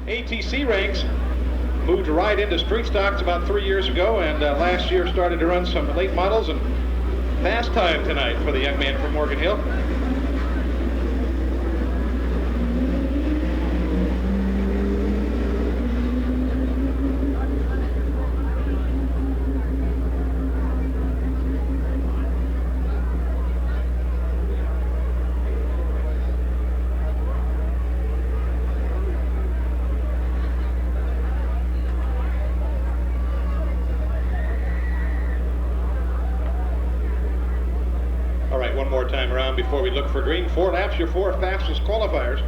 ATC ranks, moved right into street stocks about 3 years ago, and last year started to run some late models, and fast time tonight for the young man from Morgan Hill. One more time around before we look for green. 4 laps, your 4 fastest qualifiers.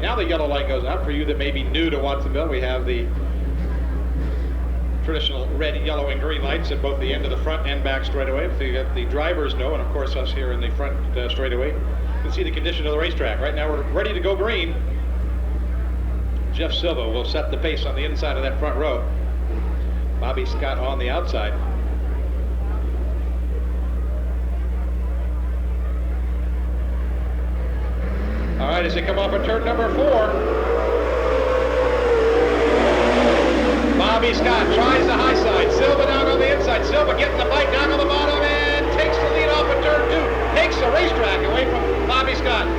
Now the yellow light goes out. For you that may be new to Watsonville, we have the traditional red, yellow, and green lights at both the end of the front and back straightaway. The drivers know, and of course us here in the front straightaway, you can see the condition of the racetrack. Right now we're ready to go green. Jeff Silva will set the pace on the inside of that front row. Bobby Scott on the outside. All right, as they come off of turn number 4, Bobby Scott tries the high side. Silva down on the inside. Silva getting the bike down on the bottom and takes the lead off of turn 2. Takes the racetrack away from Bobby Scott.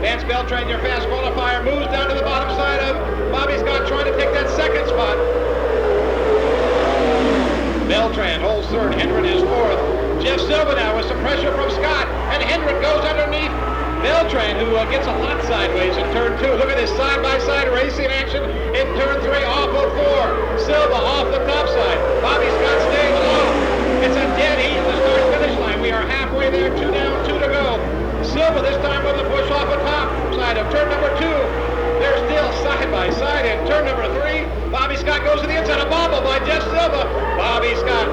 Vance Beltran, your fast qualifier, moves down to the bottom side of Bobby Scott, trying to take that second spot. Beltran holds third. Hendren is fourth. Jeff Silva now with some pressure from Scott, and Hendren goes underneath Beltran, who gets a lot sideways in turn 2. Look at this side-by-side racing action in turn 3 off of 4. Silva off the top side. Bobby Scott staying low. It's a dead heat at the start-finish line. We are halfway there, 2 down, 2 to go. Silva this time with the push off the top side of turn number 2. They're still side-by-side in turn number 3. Bobby Scott goes to the inside. A bobble by Jeff Silva. Bobby Scott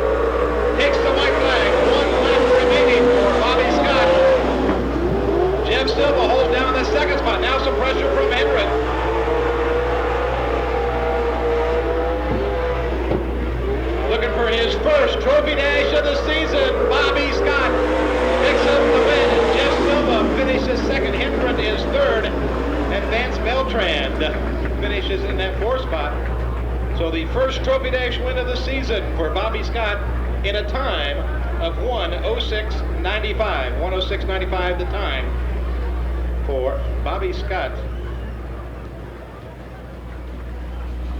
takes the white flag. 1 lap remaining for Bobby Scott. Jeff Silva holds down the second spot. Now some pressure from Hendren. Looking for his first trophy dash of the season. Bobby Scott picks up the win. And Jeff Silva finishes second. Hendren is third. And Vance Beltran finishes in that 4th spot. So the first trophy dash win of the season for Bobby Scott in a time of 1:06.95. 1:06.95 the time for Bobby Scott.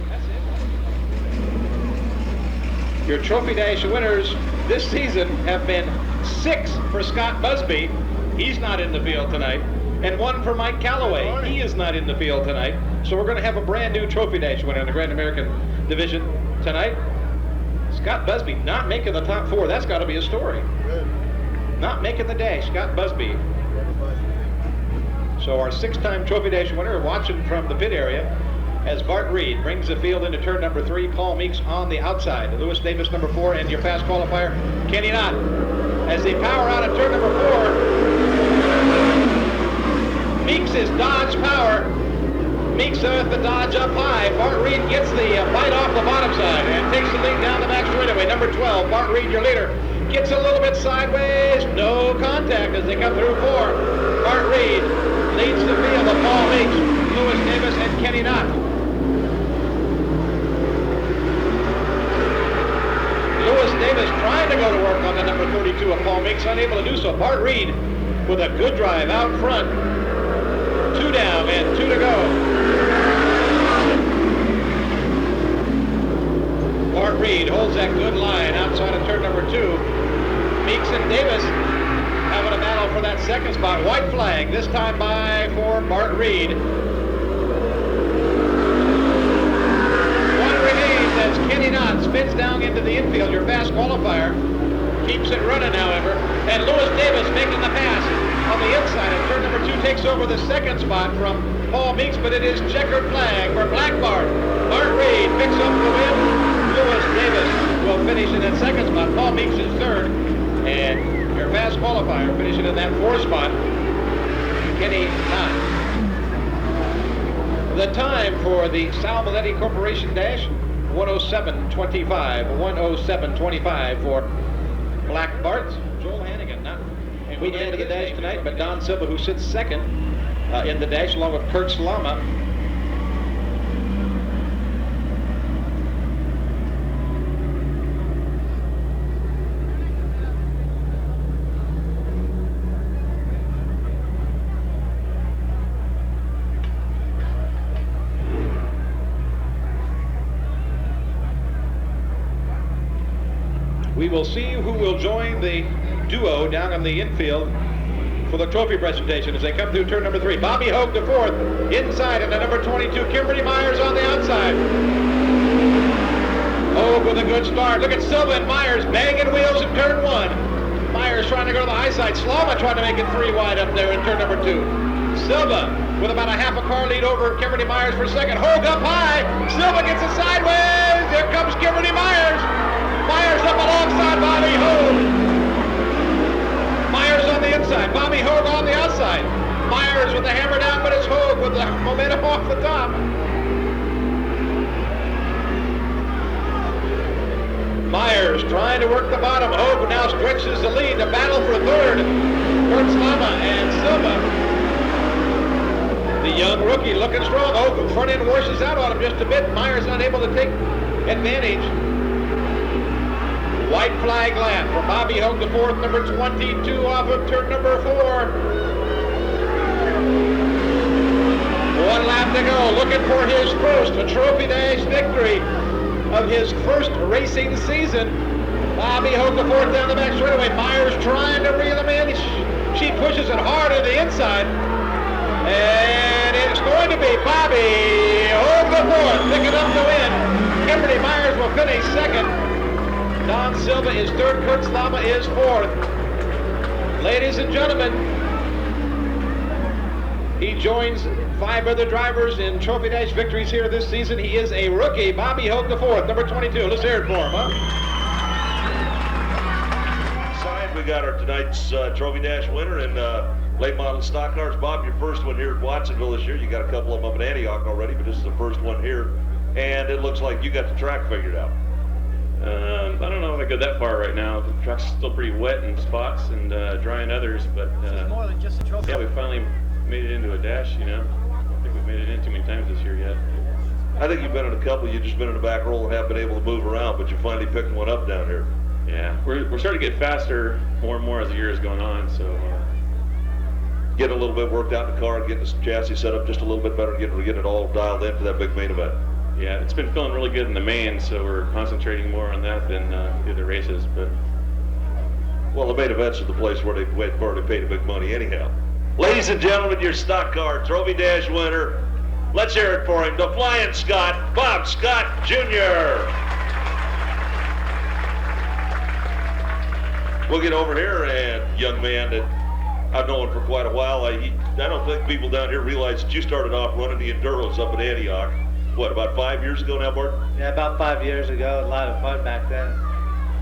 That's it. Your Trophy Dash winners this season have been 6 for Scott Busby. He's not in the field tonight. And 1 for Mike Calloway. He is not in the field tonight. So we're going to have a brand new Trophy Dash winner in the Grand American Division tonight. Scott Busby not making the top 4. That's got to be a story. Good. Not making the dash, Scott Busby. So our 6-time Trophy Dash winner watching from the pit area as Bart Reed brings the field into turn number 3. Paul Meeks on the outside. Lewis Davis number 4, and your fast qualifier, Kenny Knott. As they power out of turn number 4, Meeks is Dodge power. Meeks with the Dodge up high. Bart Reed gets the bite off the bottom side and takes the lead down the back straightaway. Number 12, Bart Reed, your leader, gets a little bit sideways. No contact as they come through 4. Bart Reed leads the field of Paul Meeks, Lewis Davis, and Kenny Knott. Lewis Davis trying to go to work on the number 32 of Paul Meeks, unable to do so. Bart Reed with a good drive out front. 2 down and 2 to go. Bart Reed holds that good line outside of turn number 2. Meeks and Davis having a battle for that second spot. White flag, this time by for Bart Reed. 1 remains as Kenny Knott spins down into the infield. Your fast qualifier keeps it running, however. And Lewis Davis making the pass on the inside. And turn number 2 takes over the second spot from Paul Meeks, but it is checkered flag for Black Bart. Bart Reed picks up the win. Lewis Davis will finish in that second spot. Paul Meeks is third. And Hard fast qualifier, finishing in that 4 spot. Kenny Knott. The time for the Sal Maletti Corporation Dash, 107.25. 107.25 for Black Bart. Joel Hannigan not moving into the dash tonight, but Don Silva, who sits second in the dash, along with Kurt Slama. We will see who will join the duo down on the infield for the trophy presentation as they come through turn number 3. Bobby Hogue the 4th, inside, and the number 22, Kimberly Myers on the outside. Hogue with a good start. Look at Silva and Myers banging wheels in turn 1. Myers trying to go to the high side. Slama trying to make it 3 wide up there in turn number 2. Silva with about a half a car lead over Kimberly Myers for second. Hogue up high. Silva gets it sideways. Here comes Kimberly Myers. Myers up alongside Bobby Hogue. Myers on the inside. Bobby Hogue on the outside. Myers with the hammer down, but it's Hogue with the momentum off the top. Myers trying to work the bottom. Hogue now stretches the lead. The battle for third. Kurt Slama and Silva. The young rookie looking strong. Hogue front end washes out on him just a bit. Myers not able to take advantage. White flag lap for Bobby Hogue the 4th, number 22 off of turn number 4. 1 lap to go, looking for his first Trophy Dash victory of his first racing season. Bobby Hogue the 4th down the back straightaway. Myers trying to reel him in. She pushes it hard to the inside. And it's going to be Bobby Hogue the 4th picking up the win. Kimberly Myers will finish second. Don Silva is third, Kurt Slama is 4th. Ladies and gentlemen, he joins 5 other drivers in Trophy Dash victories here this season. He is a rookie, Bobby Hogue the 4th, number 22. Let's hear it for him, huh? Side, we got our tonight's Trophy Dash winner in late model stock cars. Bob, your first one here at Watsonville this year. You got a couple of them up in Antioch already, but this is the first one here. And it looks like you got the track figured out. I don't know if I go that far right now. The track's still pretty wet in spots and dry in others, but This is more than just a trophy. yeah, we finally made it into a dash, you know. I don't think we've made it in too many times this year yet. I think you've been in a couple. You've just been in the back roll and haven't been able to move around, but you're finally picking one up down here. Yeah, we're starting to get faster more and more as the year is going on, so Getting a little bit worked out in the car, getting the chassis set up just a little bit better, getting it all dialed in for that big main event. yeah, it's been feeling really good in the main, so we're concentrating more on that than the other races, but Well, the main events are the place where they pay the big money anyhow. Ladies and gentlemen, your stock car Trophy Dash winner. Let's hear it for him, the Flying Scot, Bob Scott Jr. We'll get over here, and young man that I've known for quite a while. I don't think people down here realize that you started off running the Enduros up in Antioch. What, about 5 years ago now, Bart? Yeah, about 5 years ago. A lot of fun back then.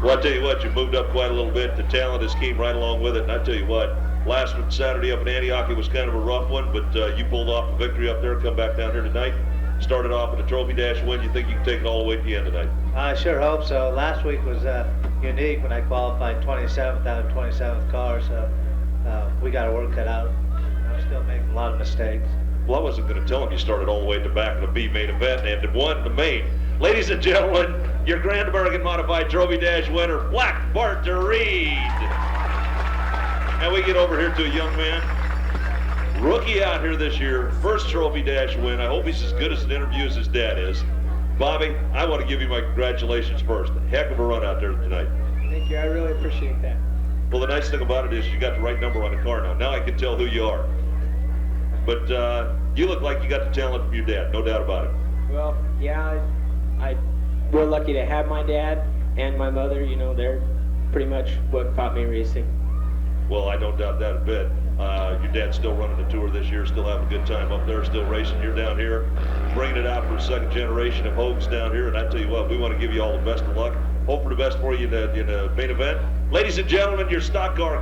Well, I tell you what, you moved up quite a little bit. The talent has came right along with it. And I tell you what, last Saturday up in Antioch, it was kind of a rough one, but you pulled off a victory up there, come back down here tonight. Started off with a Trophy Dash win. You think you can take it all the way to the end tonight? I sure hope so. Last week was unique when I qualified 27th out of 27th car, so we got our work cut out. I'm still making a lot of mistakes. Well, I wasn't going to tell him you started all the way at the back of the B main event and won the main. Ladies and gentlemen, your Grand American Modified Trophy Dash winner, Black Bart Reed. And we get over here to a young man, rookie out here this year, first Trophy Dash win. I hope he's as good as an interview as his dad is. Bobby, I want to give you my congratulations first. Heck of a run out there tonight. Thank you. I really appreciate that. Well, the nice thing about it is you got the right number on the car now. Now I can tell who you are. But you look like you got the talent from your dad, no doubt about it. Well, yeah, we're lucky to have my dad and my mother. You know, they're pretty much what taught me racing. Well, I don't doubt that a bit. Your dad's still running the tour this year, still having a good time up there, still racing. You're down here, bringing it out for a second generation of Hogues down here. And I tell you what, we want to give you all the best of luck. Hope for the best for you in the main event. Ladies and gentlemen, your stock car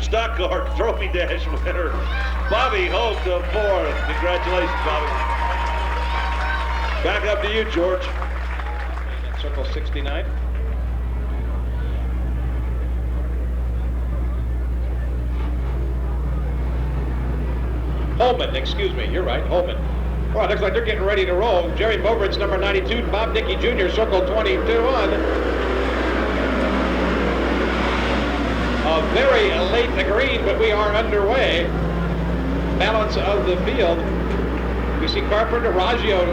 stock car trophy dash winner, Bobby Holt of 4th. Congratulations, Bobby. Back up to you, George. In circle 69. Holman, excuse me, you're right, Holman. Well, it looks like they're getting ready to roll. Jerry Bobridge, number 92, and Bob Dickey Jr., circle 22 on. Very late in the green, but we are underway. Balance of the field. We see Carpenter, Raggio,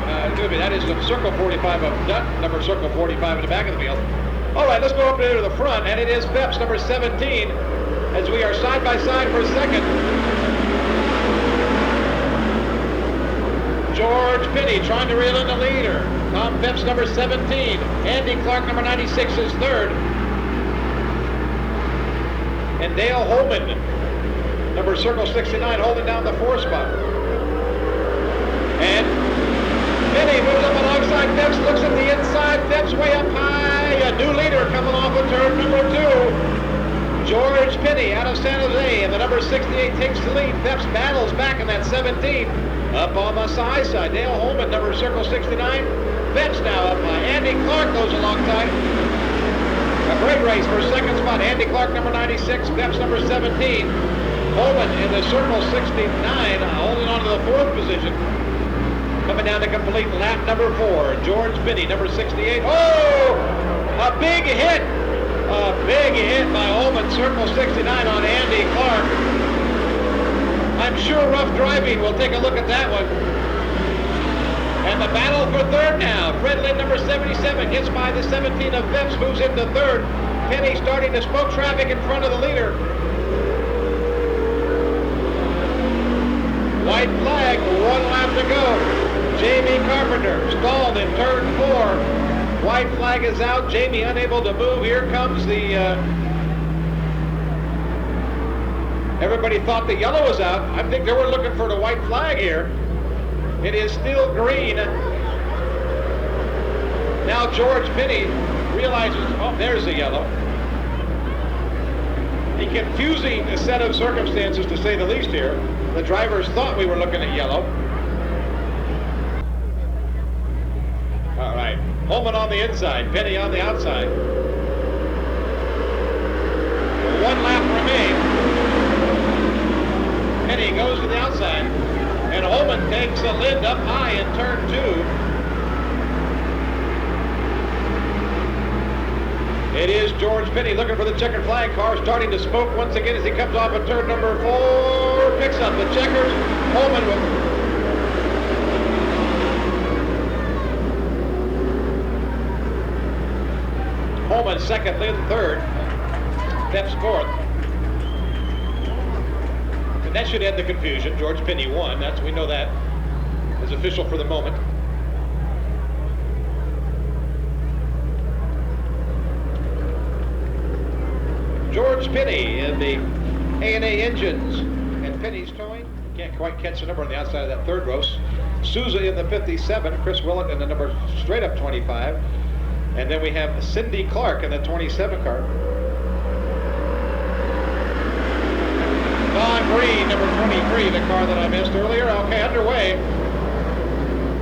that is the circle 45 of Dutt, number circle 45 in the back of the field. All right, let's go up there to the front, and it is Phelps, number 17, as we are side by side for a second. George Pinney trying to reel in the leader. Tom Phelps, number 17. Andy Clark, number 96, is third. And Dale Holman, number circle 69, holding down the 4 spot. And Pinney moves up alongside Phelps, looks at the inside. Phelps way up high. A new leader coming off of turn number 2. George Pinney out of San Jose, and the number 68 takes the lead. Phelps battles back in that 17. Up on the side, Dale Holman, number circle 69. Phelps now up high. Andy Clark goes alongside. A great race for second spot. Andy Clark, number 96. Phelps, number 17. Holman in the circle 69, holding on to the 4th position. Coming down to complete lap number 4. George Pinney, number 68. Oh! A big hit! A big hit by Holman, circle 69 on Andy Clark. I'm sure rough driving. We'll take a look at that one. And the battle for third now. Fred Lynn, number 77, gets by the 17 of Phelps, moves into third. Pinney starting to smoke traffic in front of the leader. White flag, 1 lap to go. Jamie Carpenter stalled in turn 4. White flag is out. Jamie unable to move. Here comes the... Everybody thought the yellow was out. I think they were looking for the white flag here. It is still green. Now George Pinney realizes, oh, there's the yellow. A confusing set of circumstances, to say the least here. The drivers thought we were looking at yellow. All right, Holman on the inside, Pinney on the outside. 1 lap remains. Pinney goes to the outside, and Holman takes a lid up high in turn 2. It is George Pinney looking for the checkered flag. Car starting to smoke once again as he comes off of turn number 4. Picks up the checkers. Holman will... Holman second, Lynn third. Phelps 4th. That should end the confusion. George Pinney won. We know that is official for the moment. George Pinney in the A&A engines, and Pinney's towing. Can't quite catch the number on the outside of that third row. Souza in the 57, Chris Willett in the number straight up 25, and then we have Cindy Clark in the 27 car. Don Green, number 23, the car that I missed earlier. Okay, underway.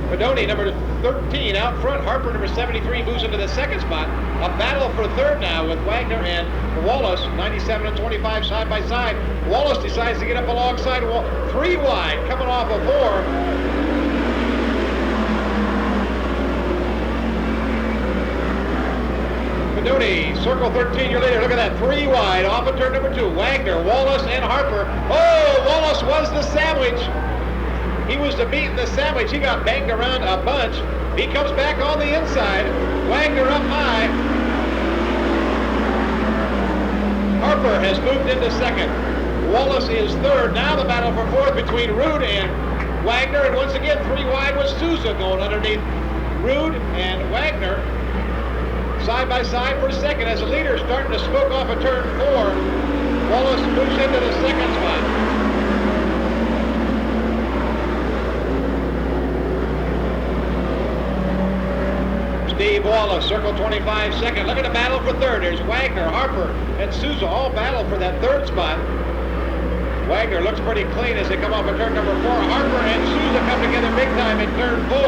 Pedoni, number 13, out front. Harper, number 73, moves into the second spot. A battle for third now with Wagner and Wallace, 97 and 25, side by side. Wallace decides to get up alongside 3 wide, coming off of 4. Pedoni, circle 13, your leader. Look at that, 3 wide, off of turn number 2. Wagner, Wallace, and Harper. Oh, Wallace was the sandwich. He was the meat in the sandwich. He got banged around a bunch. He comes back on the inside. Wagner up high. Harper has moved into second. Wallace is third. Now the battle for 4th between Rude and Wagner. And once again, 3 wide with Souza going underneath Rude and Wagner. Side by side for second as the leader starting to smoke off of turn 4. Wallace moves into the second spot. Steve Steve Wallace, circle 25 second. Look at the battle for third. There's Wagner, Harper, and Souza all battle for that third spot. Wagner looks pretty clean as they come off of turn number 4. Harper and Souza come together big time in turn 4.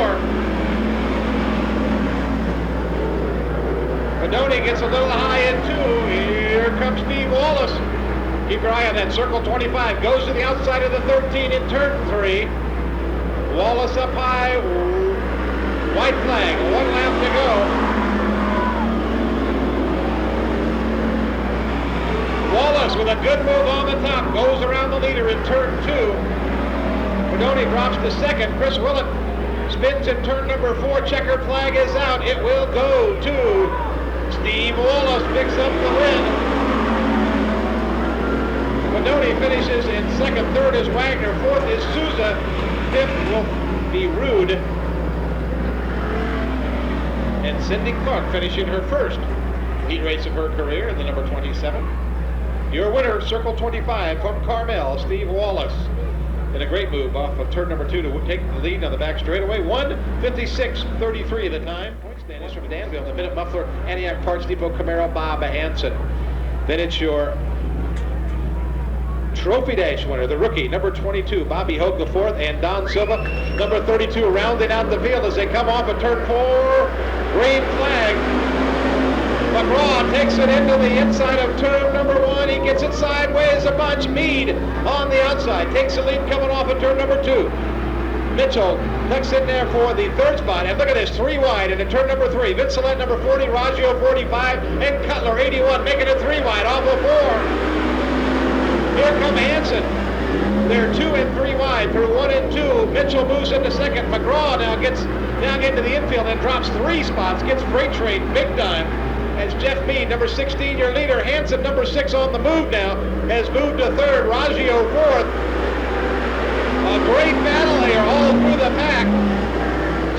Padoni gets a little high in 2. Here comes Steve Wallace. Keep your eye on that. Circle 25 goes to the outside of the 13 in turn 3. Wallace up high. White flag. 1 lap to go. Wallace with a good move on the top goes around the leader in turn 2. Padoni drops to second. Chris Willett spins in turn number 4. Checkered flag is out. It will go to Steve Wallace. Picks up the win. Padoni finishes in second. Third is Wagner. Fourth is Souza. Fifth will be Rude. And Cindy Clark finishing her first heat race of her career in the number 27. Your winner, circle 25 from Carmel, Steve Wallace. And a great move off of turn number 2 to take the lead on the back straightaway. 1:56.33 the time. Point standings from Danville, the Minute Muffler, Antioch Parts Depot, Camaro, Bob Hansen. Then it's your Trophy Dash winner, the rookie, number 22, Bobby Hogue the fourth, and Don Silva, number 32, rounding out the field as they come off of turn 4. Green flag. McGraw takes it into the inside of turn number 1. He gets it sideways a bunch. Meade on the outside takes the lead coming off of turn number 2. Mitchell tucks in there for the third spot. And look at this, 3 wide into turn number 3. Vincent number 40, Raggio 45, and Cutler 81 making it 3 wide off of 4. Here come Hansen. They're 2 and 3 wide through 1 and 2. Mitchell moves into second. McGraw now gets down into the infield and drops 3 spots. Gets freight train big time. As Jeff Meade, number 16, your leader. Hansen, number 6, on the move now, has moved to third. Raggio fourth. A great battle here all through the pack.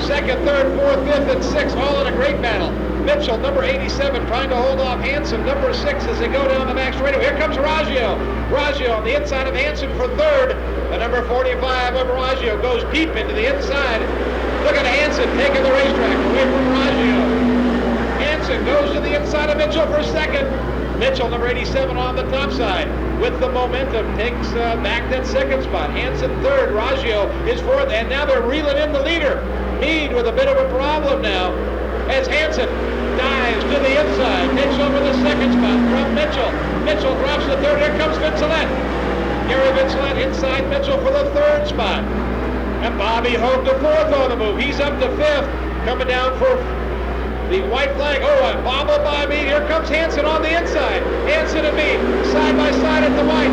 Second, third, fourth, fifth, and sixth, all in a great battle. Mitchell, number 87, trying to hold off Hansen, number 6, as they go down the back straightaway. Here comes Raggio. Raggio on the inside of Hansen for third. The number 45 of Raggio goes deep into the inside. Look at Hansen taking the racetrack away from Raggio. Hansen goes to the inside of Mitchell for second. Mitchell, number 87, on the top side with the momentum, takes back that second spot. Hansen third, Raggio is fourth, and now they're reeling in the leader. Meade with a bit of a problem now as Hansen dives to the inside, takes over the second spot from Mitchell. Mitchell drops to third. Here comes Vincent. Gary Vincent inside Mitchell for the third spot. And Bobby Hogue the fourth on the move. He's up to fifth, coming down for the white flag. Oh, a bobble by Meade. Here comes Hansen on the inside. Hansen and Meade side by side at the white.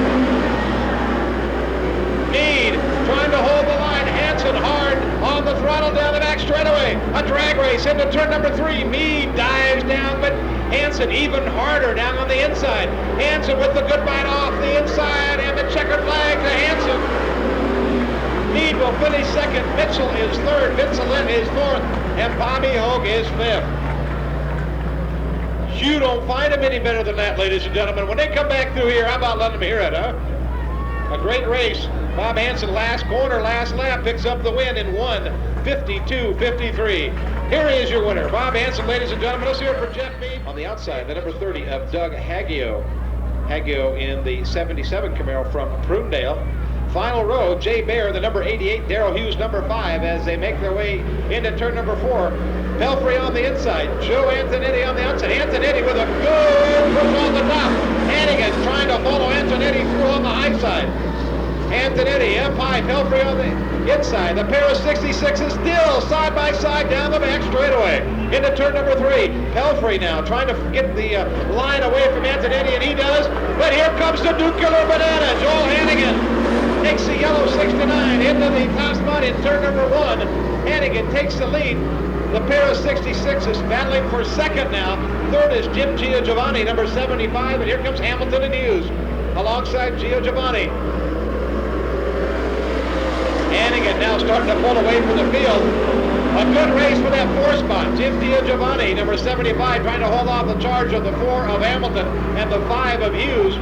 Meade trying to hold the line. Hansen hard on the throttle down the back straightaway. A drag race into turn number 3. Meade dives down, but Hansen even harder down on the inside. Hansen with the good bite off the inside, and the checkered flag to Hansen. Meade will finish second. Mitchell is third. Vincent is fourth, and Bobby Hogue is fifth. You don't find them any better than that, ladies and gentlemen. When they come back through here, how about letting them hear it, huh? A great race. Bob Hansen, last corner, last lap, picks up the win in 1:52.53. Here is your winner, Bob Hansen, ladies and gentlemen. Let's hear it for Jeff Meade. On the outside, the number 30 of Doug Haggio. Haggio in the 77 Camaro from Prunedale. Final row, Jay Baer, the number 88, Darrell Hughes, number 5, as they make their way into turn number 4. Pelfrey on the inside, Joe Antonetti on the outside. Antonetti with a good push on the top. Hannigan trying to follow Antonetti through on the high side. Antonetti up high, Pelfrey on the inside. The pair of 66s still side by side down the back straightaway into turn number 3. Pelfrey now trying to get the line away from Antonetti, and he does. But here comes the nuclear banana. Joel Hannigan takes the yellow 69 into the top spot in turn number 1. Hannigan takes the lead. The pair of 66s battling for second now. Third is Jim Giovanni, number 75, and here comes Hamilton and Hughes alongside Giovanni. Hannigan now starting to pull away from the field. A good race for that 4 spot. Jim Giovanni, number 75, trying to hold off the charge of the 4 of Hamilton and the 5 of Hughes.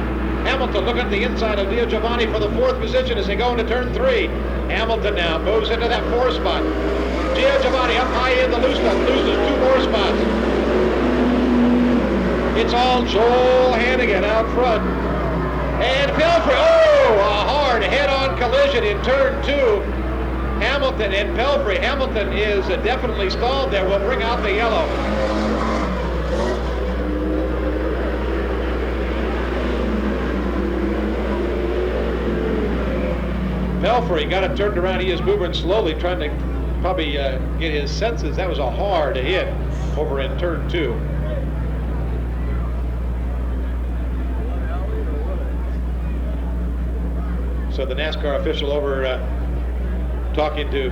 Hamilton looking at the inside of Giovanni for the 4th position as they go into turn 3. Hamilton now moves into that 4 spot. Gio Giovanni up high in the loose stuff, loses 2 more spots. It's all Joel Hannigan out front. And Pelfrey, a hard head-on collision in turn 2. Hamilton and Pelfrey. Hamilton is definitely stalled there. We'll bring out the yellow. Pelfrey got it turned around. He is moving slowly, trying to probably get his senses. That was a hard hit over in turn 2. So the NASCAR official over talking to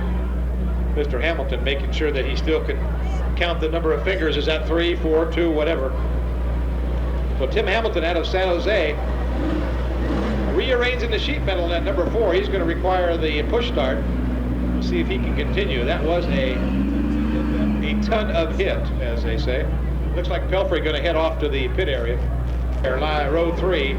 Mr. Hamilton, making sure that he still can count the number of fingers. Is that 3, 4, 2, whatever? So Tim Hamilton out of San Jose, rearranging the sheet metal in that number 4. He's going to require the push start. We'll see if he can continue. That was a ton of hit, as they say. Looks like Pelfrey going to head off to the pit area. Row 3.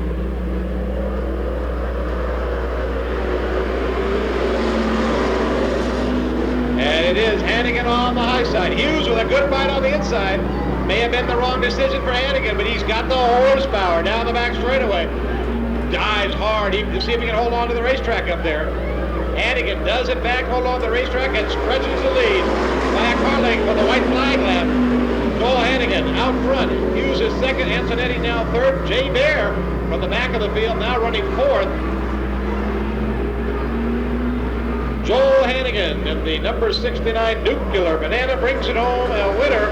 And it is Hannigan on the high side. Hughes with a good bite on the inside. May have been the wrong decision for Hannigan, but he's got the horsepower down the back straightaway. Dives hard. See if he can hold on to the racetrack up there. Hannigan does in fact hold on to the racetrack and stretches the lead by a car length for the white flag lap. Joel Hannigan out front. Hughes is second. Antonetti now third. Jay Bear from the back of the field now running fourth. Joel Hannigan in the number 69 Nuclear Banana brings it home a winner.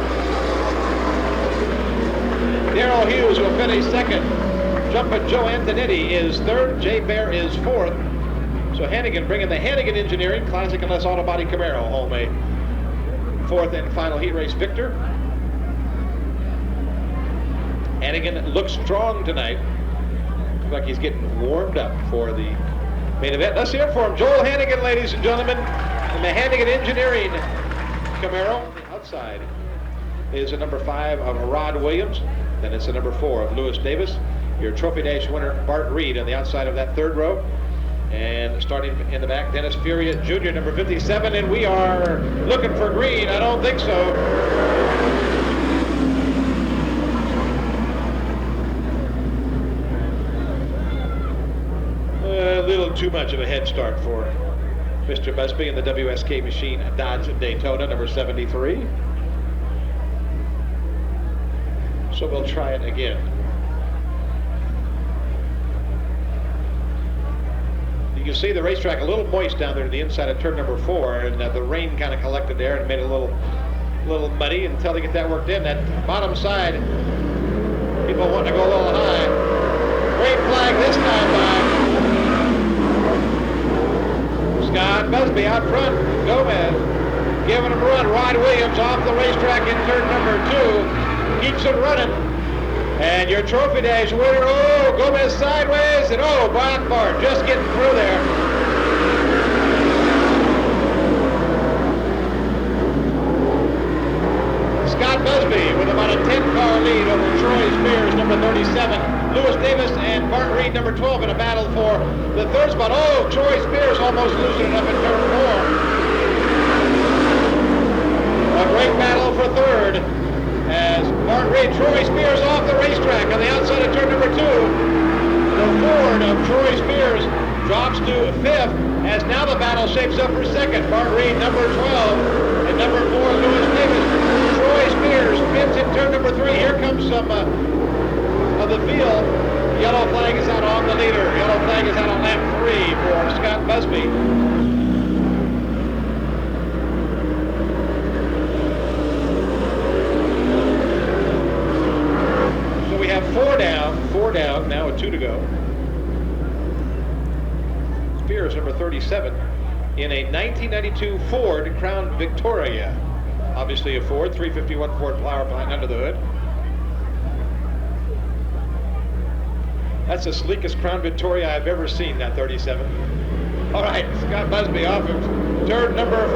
Darrell Hughes will finish second. Jumpin' Joe Antonetti is third. Jay Bear is fourth. So Hannigan bringing the Hannigan Engineering Classic and Less Auto Body Camaro home a fourth and final heat race victor. Hannigan looks strong tonight. Looks like he's getting warmed up for the main event. Let's hear it for him. Joel Hannigan, ladies and gentlemen, in the Hannigan Engineering Camaro. Outside is a number 5 of Rod Williams. Then it's a number 4 of Lewis Davis. Your Trophy Dash winner, Bart Reed, on the outside of that third row. And starting in the back, Dennis Furia Jr., number 57. And we are looking for green. I don't think so. A little too much of a head start for Mr. Busby in the WSK machine Dodge Daytona, number 73. So we'll try it again. You can see the racetrack a little moist down there to the inside of turn number 4, and the rain kind of collected there and made it a little muddy until they get that worked in. That bottom side, people want to go a little high. Great flag this time by Scott Busby out front. Gomez giving him a run. Rod Williams off the racetrack in turn number 2. Keeps it running. And your Trophy Dash winner, Gomez sideways, and Brock Bart just getting through there. Scott Busby with about a 10-car lead over Troy Spears, number 37. Lewis Davis and Bart Reed, number 12, in a battle for the third spot. Troy Spears almost losing it up in turn 4. A great battle for third as Bart Reed, Troy Spears off the racetrack on the outside of turn number 2. The Ford of Troy Spears drops to 5th as now the battle shapes up for second. Bart Reed, number 12, and number 4, Lewis Davis. Troy Spears spins in turn number 3. Here comes some of the field. Yellow flag is out on the leader. Yellow flag is out on lap 3 for Scott Busby. So we have 4 down, now with 2 to go. Spears, number 37, in a 1992 Ford Crown Victoria. Obviously a Ford, 351 Ford power plant under the hood. That's the sleekest Crown Victoria I've ever seen, that 37. All right, Scott Busby off of turn number 4.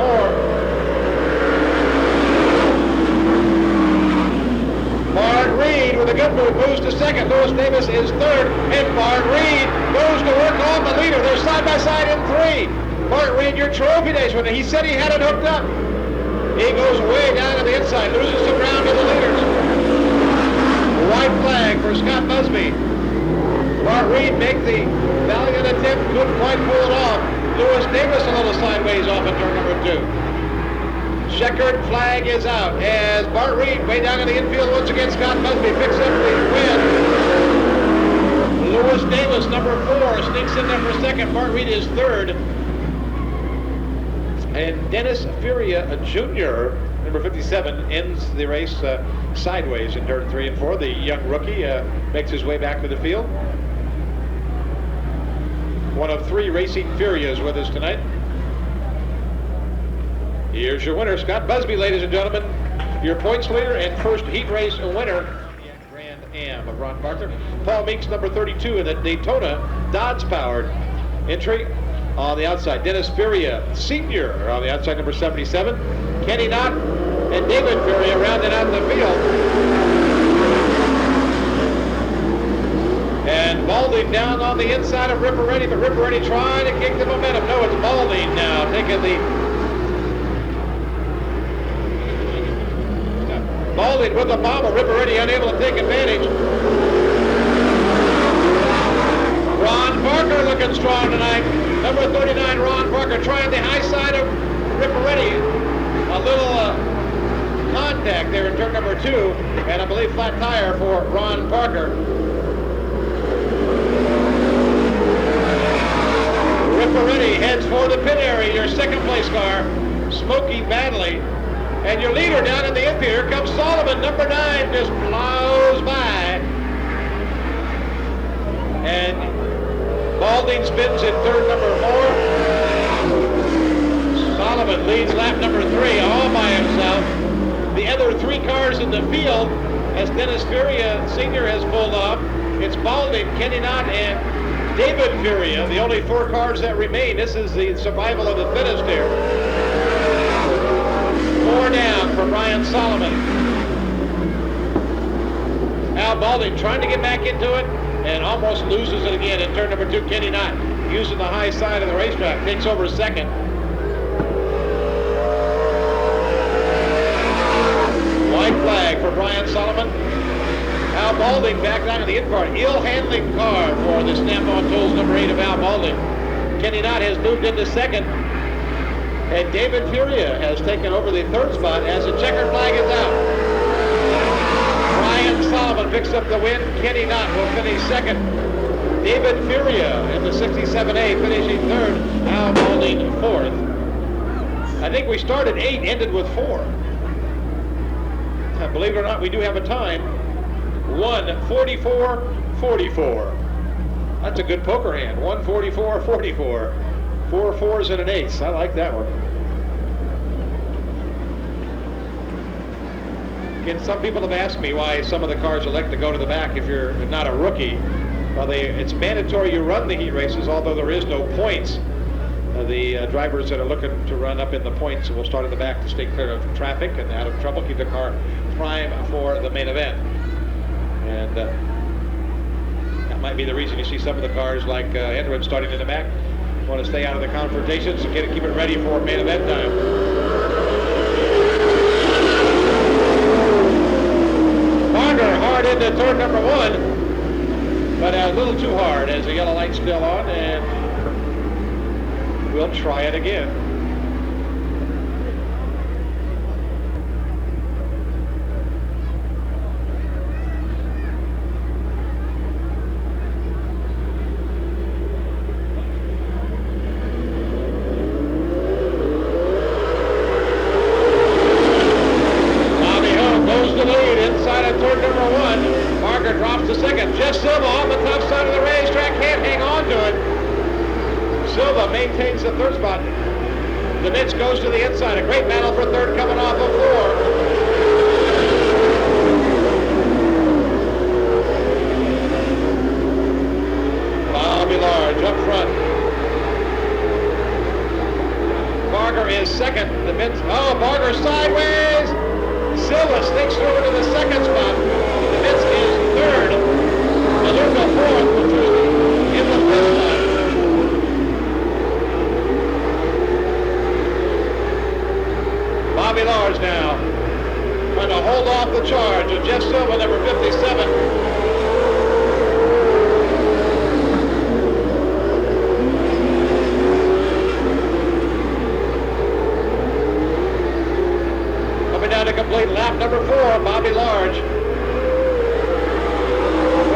Bart Reed with a good move moves to second. Lewis Davis is third, and Bart Reed goes to work on the leader. They're side by side in 3. Bart Reed, your Trophy Days winner. He said he had it hooked up. He goes way down to the inside, loses some ground to the leaders. White flag for Scott Busby. Bart Reed makes the valiant attempt, couldn't quite pull it off. Lewis Davis a little sideways off in turn number 2. Checkered flag is out as Bart Reed way down in the infield once again. Scott Busby picks up the win. Lewis Davis, number 4, sneaks in there for second. Bart Reed is third. And Dennis Furia, a junior, number 57, ends the race sideways in turn 3 and 4. The young rookie makes his way back to the field. One of 3 Racing Furias with us tonight. Here's your winner, Scott Busby, ladies and gentlemen. Your points leader and first heat race winner. Grand Am of Ron Parker. Paul Meeks, number 32, in the Daytona Dodge-powered entry. On the outside, Dennis Furia, senior, on the outside, number 77. Kenny Knott and David Furia rounding out the field. And Balding down on the inside of Ripper Ready, but Ripper Ready trying to kick the momentum. No, it's Balding now taking the... Balding with the bobble, Ripper Ready unable to take advantage. Ron Parker looking strong tonight. Number 39, Ron Parker, trying the high side of Ripper Ready. A little contact there in turn number 2, and I believe flat tire for Ron Parker. Ripper Ready heads for the pit area, your second place car, Smokey Badley. And your leader down in the infield, here comes Solomon, number 9, just plows by. And Balding spins in turn number 4. Solomon leads lap number 3 all by himself. The other 3 cars in the field, as Dennis Furia Sr. has pulled off, it's Balding, Kenny Knott, and David Furia, the only 4 cars that remain. This is the survival of the fittest here. 4 down for Brian Solomon. Al Balding trying to get back into it and almost loses it again in turn number 2. Kenny Knott using the high side of the racetrack, takes over second. White flag for Brian Solomon. Al Balding back down to the in part. Ill handling car for the Snap-on Tools number 8 of Al Balding. Kenny Knott has moved into second. And David Furia has taken over the 3rd spot as the checkered flag is out. Brian Solomon picks up the win. Kenny Knott will finish second. David Furia in the 67A finishing 3rd. Al Balding 4th. I think we started 8, ended with 4. Believe it or not, we do have a time. 1:44.44. That's a good poker hand. 1:44.44. 4 4s and an ace. I like that one. Again, some people have asked me why some of the cars elect to go to the back if you're not a rookie. Well, it's mandatory you run the heat races, although there is no points. The drivers that are looking to run up in the points will start at the back to stay clear of traffic and out of trouble, keep the car prime for the main event. And that might be the reason you see some of the cars like Edwin starting in the back. Want to stay out of the confrontations and keep it ready for main event time. Parker hard into turn number 1, but a little too hard as the yellow light's still on, and we'll try it again. Maintains the 3rd spot. The Mitch goes to the inside. A great battle for 3rd coming off of 4. Bobby Large up front. Barger is second. The Mitch, Barger sideways. Silva sneaks through into the 2nd spot. The Mitch is 3rd. DeLuca 4th, which was in the 5th spot. Bobby Lars charge of Jeff Silva, number 57. Down to complete lap number 4, Bobby Large. With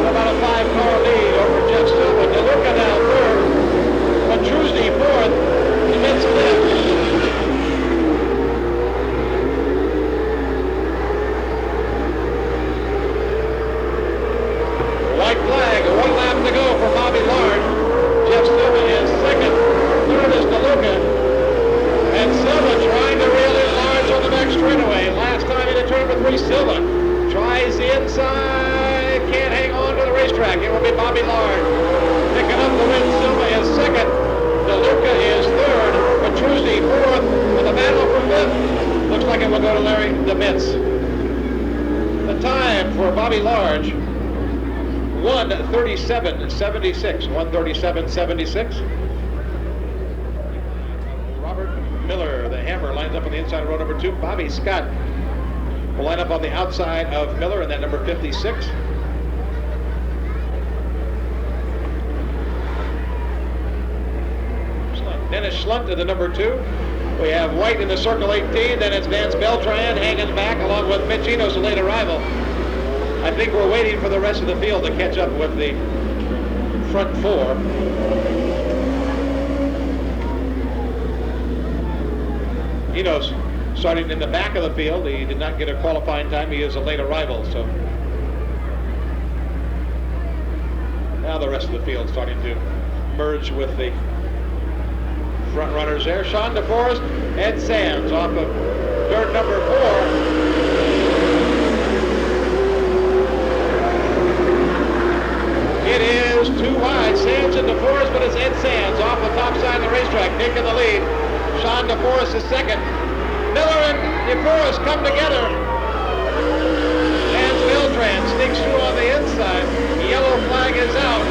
about a 5-car lead over Jeff Silva. DeLuca now third. Petruzzi fourth. Schmitz fifth. White flag, 1 lap to go for Bobby Large. Jeff Silva is second. Third is DeLuca. And Silva trying to reel in Large on the back straightaway. Last time into turn number 3, Silva tries the inside, can't hang on to the racetrack. It will be Bobby Large picking up the win. Silva is second. DeLuca is third. Petruzzi fourth. With a battle for fifth. Looks like it will go to Larry DeMitz. The time for Bobby Large, 1:37.76. 1:37.76. Miller, the hammer, lines up on the inside of row number 2. Bobby Scott will line up on the outside of Miller in that number 56. Dennis Schlunt to the number 2. We have White in the circle 18. Then it's Vance Beltran hanging back along with Mitch Enos, a late arrival. I think we're waiting for the rest of the field to catch up with the front 4. Enos starting in the back of the field. He did not get a qualifying time. He is a late arrival. So now the rest of the field starting to merge with the front runners there. Sean DeForest, Ed Sands off of dirt number 4. It is too wide. Sands and DeForest, but it's Ed Sands off the top side of the racetrack taking the lead. Sean DeForest is second. Miller and DeForest come together. Vance Beltran sneaks through on the inside. The yellow flag is out.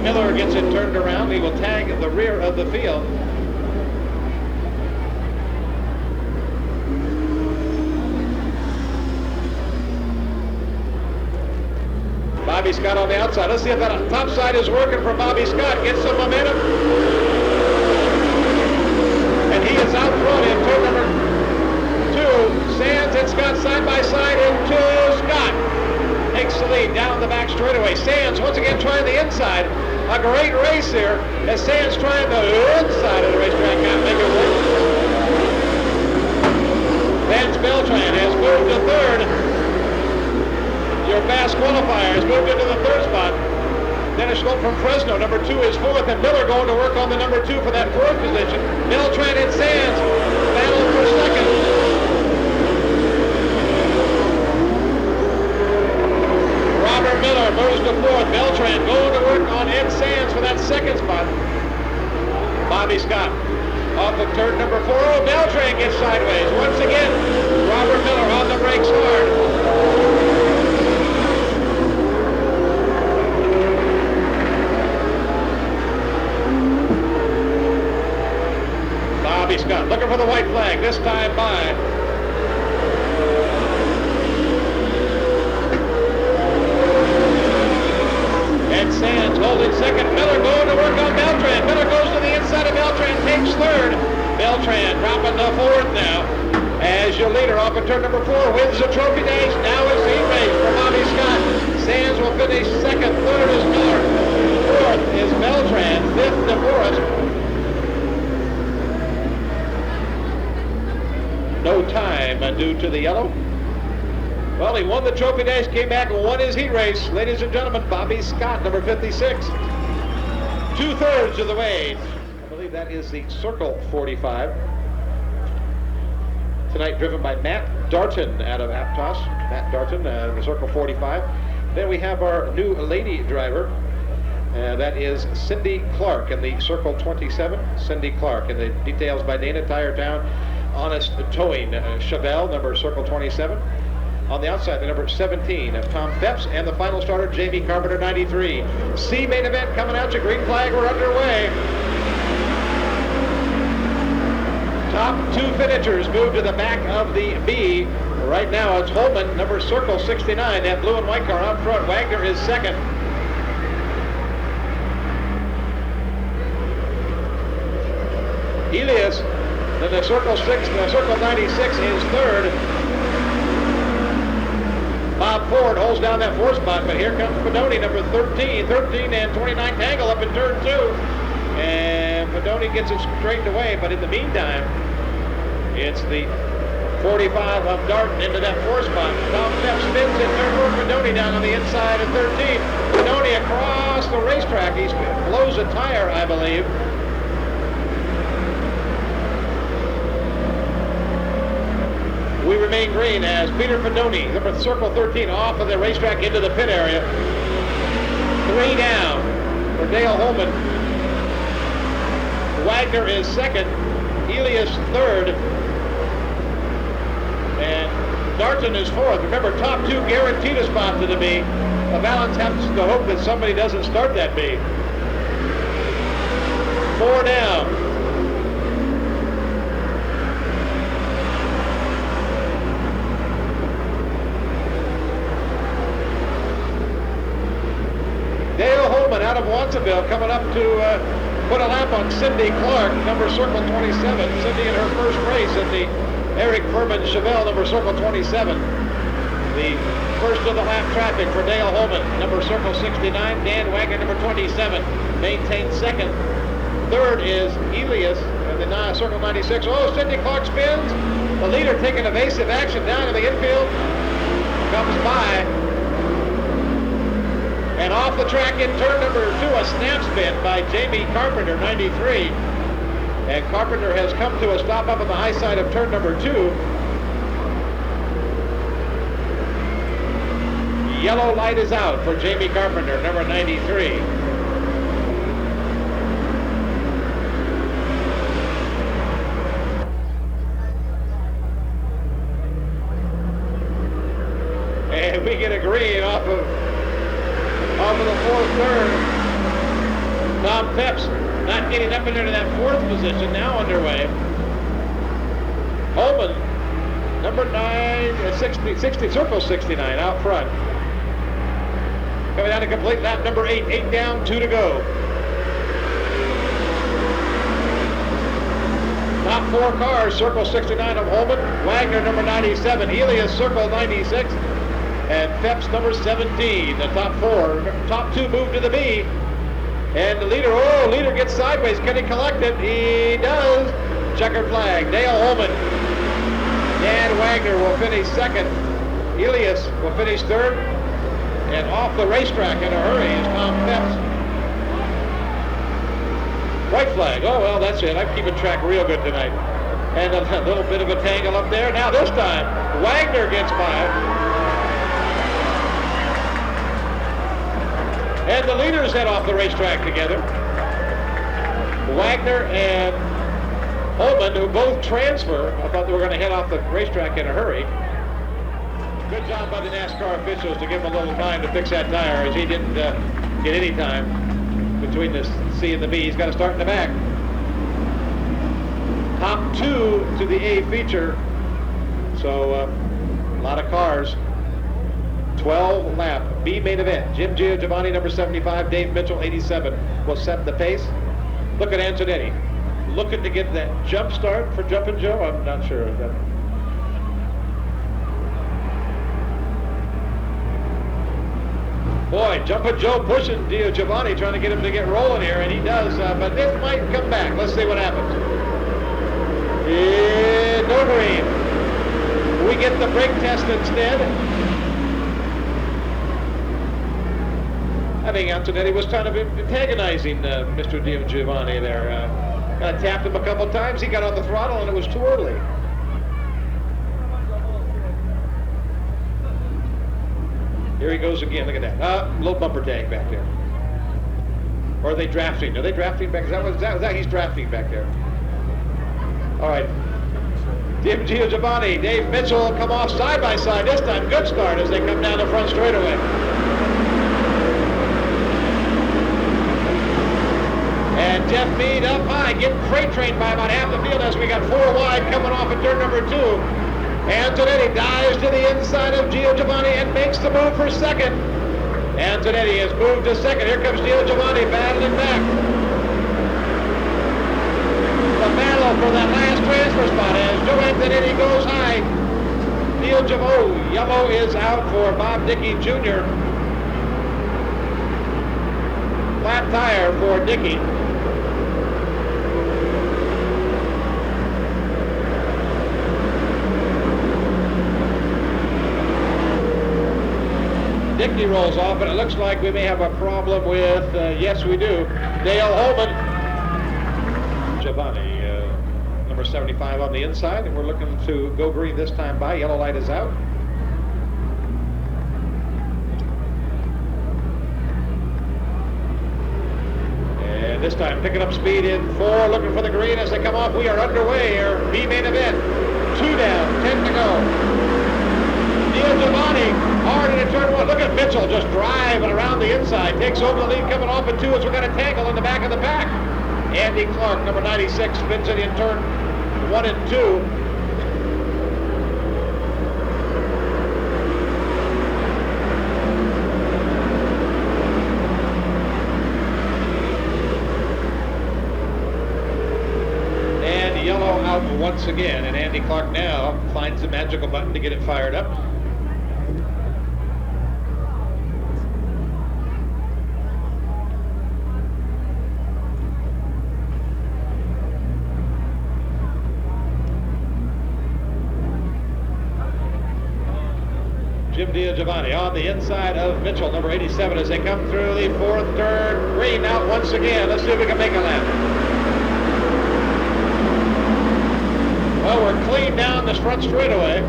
Miller gets it turned around. He will tag the rear of the field. Bobby Scott on the outside. Let's see if that top side is working for Bobby Scott. Gets some momentum. And he is out front in turn number 2. Sands and Scott side by side into Scott. Takes the lead down the back straightaway. Sands once again trying the inside. A great race here as Sands trying the inside of the racetrack. Can't make it work. Vance Beltran has moved to third. Your fast qualifier has moved into the third spot. Dennis Schlupp from Fresno, number 2 is fourth, and Miller going to work on the number 2 for that fourth position. Beltran and Sands battle for second. Robert Miller moves to fourth. Beltran going to work on Ed Sands for that second spot. Bobby Scott off of turn number 4. Oh, Beltran gets sideways. Once again, Robert Miller on the brakes hard. Bobby Scott looking for the white flag, this time by Ed Sands holding second. Miller going to work on Beltran. Miller goes to the inside of Beltran, takes third. Beltran dropping the fourth now. As your leader off of turn number 4 wins the trophy days. Now it's heat race for Bobby Scott. Sands will finish second. Third is Miller. Fourth is Beltran. Fifth, DeForest. No time due to the yellow. Well, he won the trophy days, came back and won his heat race. Ladies and gentlemen, Bobby Scott, number 56. 2/3 of the way. I believe that is the Circle 45. Tonight driven by Matt Darton out of Aptos. Matt Darton, the Circle 45. Then we have our new lady driver. That is Cindy Clark in the Circle 27. Cindy Clark, and the details by Dana Tire Town. Honest Towing, Chevelle, number Circle 27. On the outside, the number 17 of Tom Pepps, and the final starter, Jamie Carpenter, 93. C main event coming out. Your green flag, we're underway. top two finishers move to the back of the B. Right now it's Holman, number circle 69, that blue and white car out front. Wagner is second. Elias, then the circle 96 is third. Bob Ford holds down that fourth spot, but here comes Fedoni, number 13 and 29 tangle up in turn 2. And Fedoni gets it straightened away, but in the meantime, it's the 45 of Darton into that fourth spot. Tom Pep spins in turn 4, Fedoni down on the inside of 13. Fedoni across the racetrack. He blows a tire, I believe. We remain green as Peter Fedoni, number circle 13, off of the racetrack into the pit area. 3 down for Dale Holman. Wagner is second, Elias third, and Darton is fourth. Remember, top two guaranteed a spot to the B. Valance has to hope that somebody doesn't start that B. 4 down. Dale Holman out of Watsonville coming up to put a lap on Cindy Clark, number circle 27. Cindy in her first race in the Eric Furman Chevelle, number circle 27. The first of the lap traffic for Dale Holman, number circle 69. Dan Wagner, number 27, maintains second. Third is Elias in the circle 96. Oh, Cindy Clark spins. The leader taking evasive action down in the infield. Comes by. And off the track in turn number 2, a snap spin by Jamie Carpenter, 93. And Carpenter has come to a stop up on the high side of turn number 2. Yellow light is out for Jamie Carpenter, number 93. And we get a green off of the fourth turn. Tom Pepps not getting up into that fourth position, now underway. Holman, number 9, 60, circle 69 out front. Coming down to complete lap number 8, 8 down, 2 to go. Top 4 cars, circle 69 of Holman, Wagner number 97, Elias circle 96, and Phelps number 17. The top 4, top 2 move to the B. And the leader, leader gets sideways. Can he collect it? He does. Checkered flag. Dale Holman. Dan Wagner will finish second. Elias will finish third. And off the racetrack in a hurry is Tom Phelps. White flag. Oh, well, that's it. I'm keeping track real good tonight. And a little bit of a tangle up there. Now this time, Wagner gets by. And the leaders head off the racetrack together. Wagner and Holman, who both transfer. I thought they were going to head off the racetrack in a hurry. Good job by the NASCAR officials to give him a little time to fix that tire, as he didn't get any time between the C and the B. He's got to start in the back. Top 2 to the A feature. So a lot of cars. 12 lap B main event. Jim Giovanni, number 75, Dave Mitchell, 87, will set the pace. Look at Antonetti, looking to get that jump start for Jumpin' Joe. I'm not sure of that. Boy, Jumpin' Joe pushing Giovanni, trying to get him to get rolling here, and he does, but this might come back. Let's see what happens. No green. We get the brake test instead. I think Antonetti was kind of antagonizing Mr. Giovanni there. Kind of tapped him a couple times. He got on the throttle, and it was too early. Here he goes again. Look at that. Little bumper tag back there. Or are they drafting? Are they drafting back? Is that he's drafting back there? All right. Jim Giovanni, Dave Mitchell come off side by side this time. Good start as they come down the front straightaway. And Jeff Jeff Mead up high, getting freight trained by about half the field as we got 4 wide coming off at turn number 2. Antonetti dives to the inside of Gio Giovanni and makes the move for second. Antonetti has moved to second. Here comes Gio Giovanni battling back. The battle for that last transfer spot as Joe Antonetti goes high. Gio Giovanni, yellow is out for Bob Dickey Jr. Flat tire for Dickey. Dickey rolls off, and it looks like we may have a problem with, yes we do, Dale Holman. Giovanni, number 75 on the inside, and we're looking to go green this time by. Yellow light is out. And this time picking up speed in 4, looking for the green as they come off. We are underway here. B main event. 2 down, 10 to go. Gio Giovanni hard into turn 1. Look at Mitchell just driving around the inside. Takes over the lead coming off at 2 as we got a tangle in the back of the pack. Andy Clark, number 96, spins it in turn 1 and 2. And yellow out once again, and Andy Clark now finds the magical button to get it fired up. Jim Giovanni on the inside of Mitchell, number 87, as they come through the 4th turn. Green out once again. Let's see if we can make a lap. Well, we're clean down this front straightaway.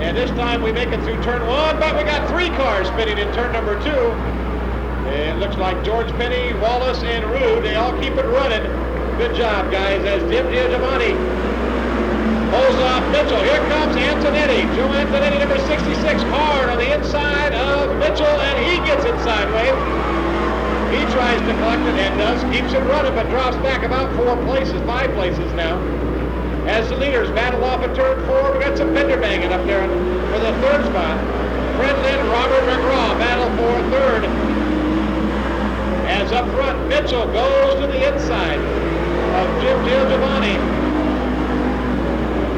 And this time we make it through turn 1, but we got 3 cars spinning in turn number 2. It looks like George Penny, Wallace, and Rude, they all keep it running. Good job, guys, as Jim Giovanni pulls off Mitchell. Here comes Antonetti. Joe Antonetti, number 66, hard on the inside of Mitchell, and he gets it sideways. He tries to collect it and does. Keeps it running, but drops back about 5 places now. As the leaders battle off at turn 4, we got some fender banging up there for the 3rd spot. Fred Lynn, Robert McGraw battle for 3rd. As up front, Mitchell goes to the inside of Jim Giovanni.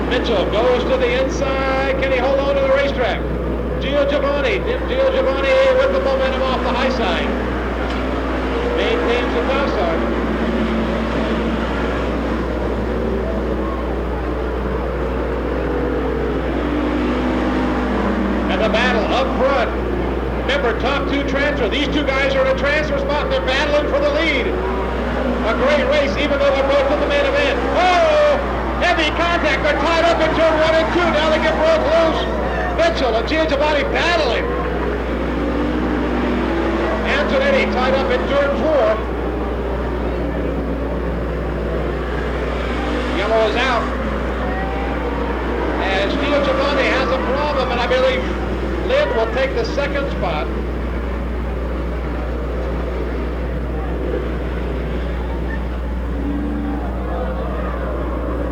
Mitchell goes to the inside. Can he hold on to the racetrack? Gio Giovanni with the momentum off the high side. Maintains the foul start. And the battle up front. Remember, top 2 transfer. These 2 guys are in a transfer spot and they're battling for the lead. A great race, even though they're both in the main event. Oh! Heavy contact. They're tied up in turn 1 and 2. Now they get broke loose. Mitchell and Gio Giovanni battling. Antonetti tied up in turn 4. Yellow is out. As Gio Giovanni has a problem, and I believe Lynn will take the 2nd spot.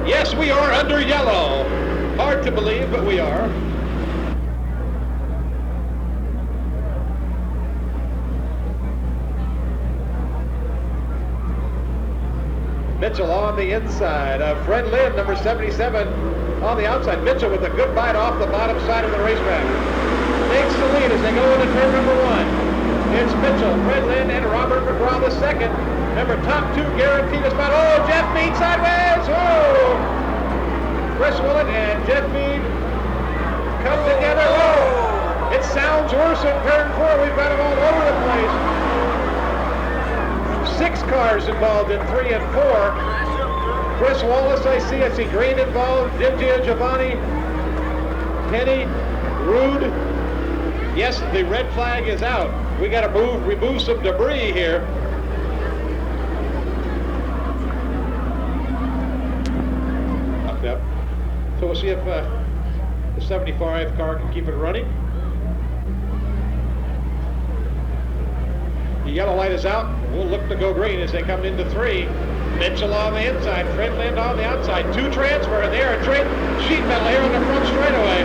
Yes, we are under yellow. Hard to believe, but we are. Mitchell on the inside. Fred Lynn, number 77, on the outside. Mitchell with a good bite off the bottom side of the racetrack. Takes the lead as they go into turn number 1. It's Mitchell, Fred Lynn, and Robert McGraw the 2nd. Remember, top 2 guaranteed a spot. Oh, Jeff Mead sideways. Oh! Chris Willett and Jeff Mead come together. Oh! It sounds worse in turn 4. We've got them all over the place. 6 cars involved in 3 and 4. Chris Wallace, I see Green involved. Jim Giovanni, Penny, Rude. Yes, the red flag is out. We got to remove some debris here. Up. So we'll see if the 75 car can keep it running. yellow light is out. We'll look to go green as they come into 3. Mitchell on the inside, Fred Lind on the outside. 2 transfer, and they are trading sheet metal here on the front straightaway.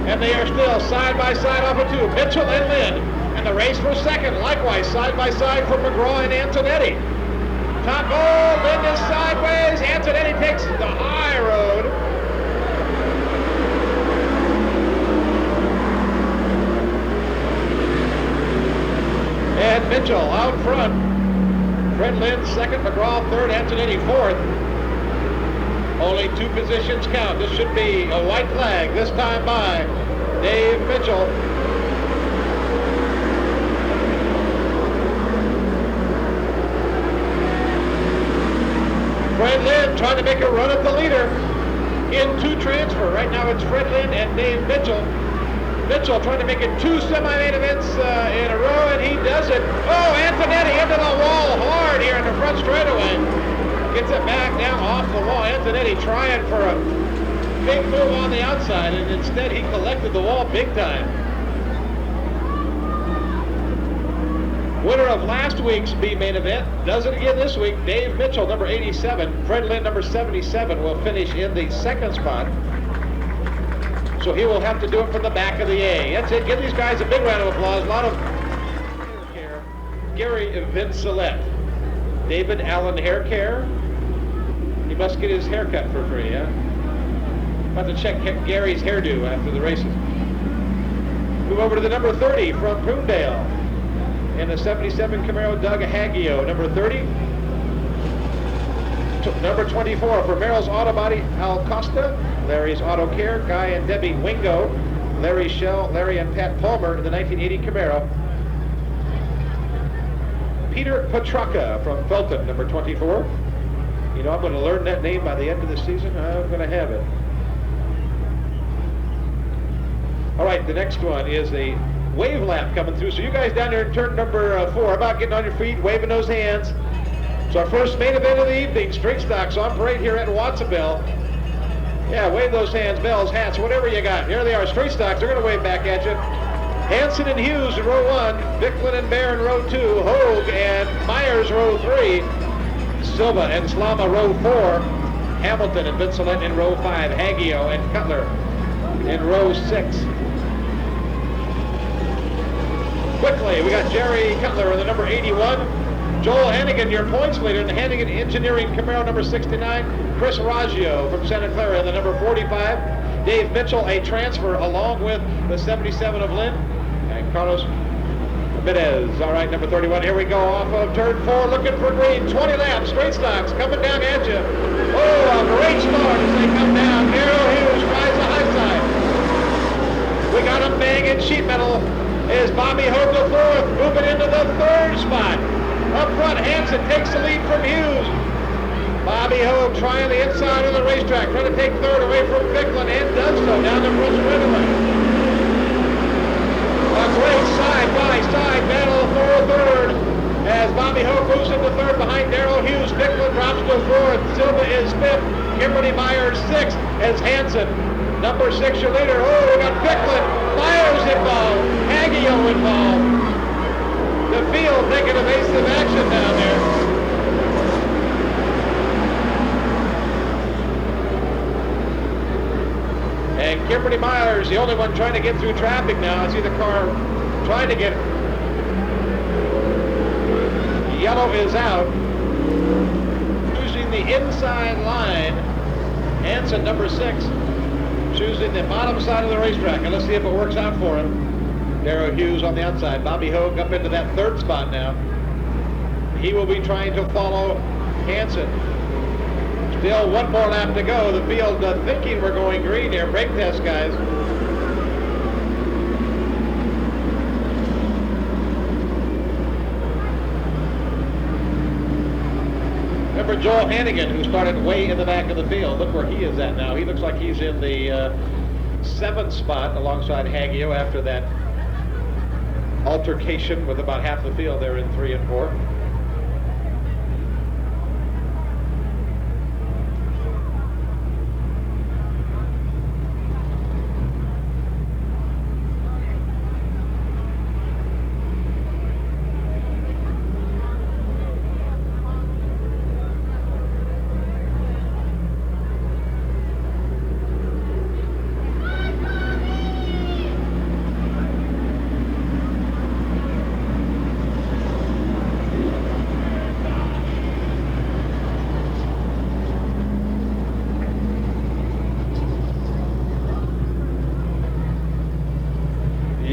And they are still side by side off of 2. Mitchell and Lind. And the race for second, likewise side by side for McGraw and Antonetti. Top goal, Lind is sideways. Antonetti takes the high road. And Mitchell out front. Fred Lind second, McGraw third, Antonetti fourth. Only 2 positions count. This should be a white flag this time by Dave Mitchell. Fred Lind trying to make a run at the leader in 2 transfer. Right now it's Fred Lind and Dave Mitchell. Mitchell trying to make it 2 semi-main events in a row, and he does it. Oh, Antonetti into the wall hard here in the front straightaway. Gets it back down off the wall. Antonetti trying for a big move on the outside, and instead he collected the wall big time. Winner of last week's B main event does it again this week. Dave Mitchell, number 87. Fred Lind, number 77, will finish in the 2nd spot. So he will have to do it from the back of the A. That's it. Give these guys a big round of applause. A lot of hair care. Gary Vincelette. David Allen Hair Care. He must get his hair cut for free, huh? About to check Gary's hairdo after the races. Move over to the number 30 from Prunedale. In the 77 Camaro, Doug Haggio. Number 30. Number 24 for Merrill's Auto Body, Al Costa. Larry's Auto Care, Guy and Debbie Wingo. Larry Shell, Larry and Pat Palmer in the 1980 Camaro. Peter Petraka from Felton, number 24. You know, I'm going to learn that name by the end of the season. I'm going to have it. All right, the next one is a wave lap coming through. So you guys down there in turn number 4, about getting on your feet, waving those hands. So our first main event of the evening, straight stocks on parade here at Watsonville. Yeah, wave those hands, bells, hats, whatever you got. Here they are, straight stocks. They're going to wave back at you. Hanson and Hughes in row 1, Bicklin and Bear in row 2, Hogue and Myers row 3, Silva and Slama row 4, Hamilton and Vincelette in row 5, Haggio and Cutler in row 6. Quickly, we got Jerry Cutler in the number 81. Joel Hannigan, your points leader in the Hannigan Engineering Camaro number 69. Chris Raggio from Santa Clara in the number 45. Dave Mitchell, a transfer along with the 77 of Lind. And Carlos Ramirez, all right, number 31. Here we go off of turn 4, looking for green. 20 laps, straight stocks, coming down at you. Oh, a great start as they come down. Darrell Hughes tries the high side. We got him banging sheet metal. Is Bobby Hogue the 4th, moving into the 3rd spot. Up front, Hanson takes the lead from Hughes. Bobby Hogue trying the inside of the racetrack, trying to take 3rd away from Bicklin, and does so down the front straightaway. A great side-by-side battle for 3rd as Bobby Hogue moves into 3rd behind Darrell Hughes. Bicklin drops to 4th. Silva is 5th. Kimberly Myers 6th as Hanson. Number 6, your leader. Oh, we got Bicklin. Myers involved. Haggio involved. The field taking evasive action down there. And Kimberly Myers, the only one trying to get through traffic now. I see the car trying to get it. Yellow is out. Choosing the inside line. Hanson, number 6, choosing the bottom side of the racetrack. And let's see if it works out for him. Darrell Hughes on the outside. Bobby Hogue up into that 3rd spot now. He will be trying to follow Hanson. Still one more lap to go. The field thinking we're going green here. Brake test, guys. Remember Joel Hannigan, who started way in the back of the field. Look where he is at now. He looks like he's in the 7th spot alongside Haggio after that altercation with about half the field there in 3 and 4.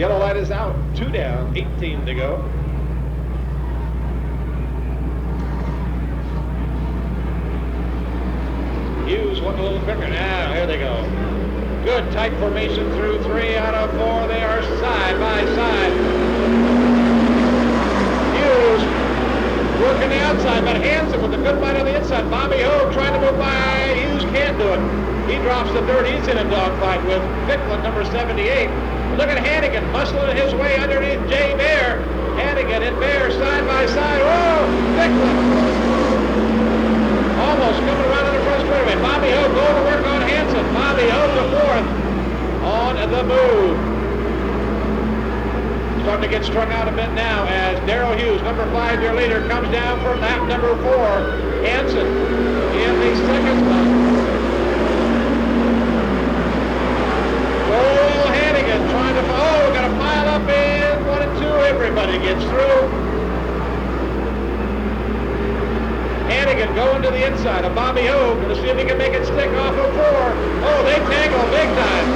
Yellow light is out. 2 down, 18 to go. Hughes went a little quicker. Now, here they go. Good tight formation through 3 out of 4. They are side by side. Hughes working the outside, but Hansen with a good fight on the inside. Bobby Hogue trying to move by. Hughes can't do it. He drops the third. He's in a dogfight with Ficklin, number 78. Look at Hannigan muscling his way underneath Jay Bear. Hannigan and Bear side by side. Whoa! Ficklin almost coming around in the front straightaway. Bobby Hogue going to work on Hansen. Bobby Hogue to 4th on the move. Starting to get strung out a bit now as Darrell Hughes, number 5, your leader, comes down for lap number 4. Hansen in the second spot. Oh, Hannigan trying to, got to pile up in 1 and 2. Everybody gets through. Hannigan going to the inside of Bobby Hogue to see if he can make it stick off of 4. Oh, they tangle big time.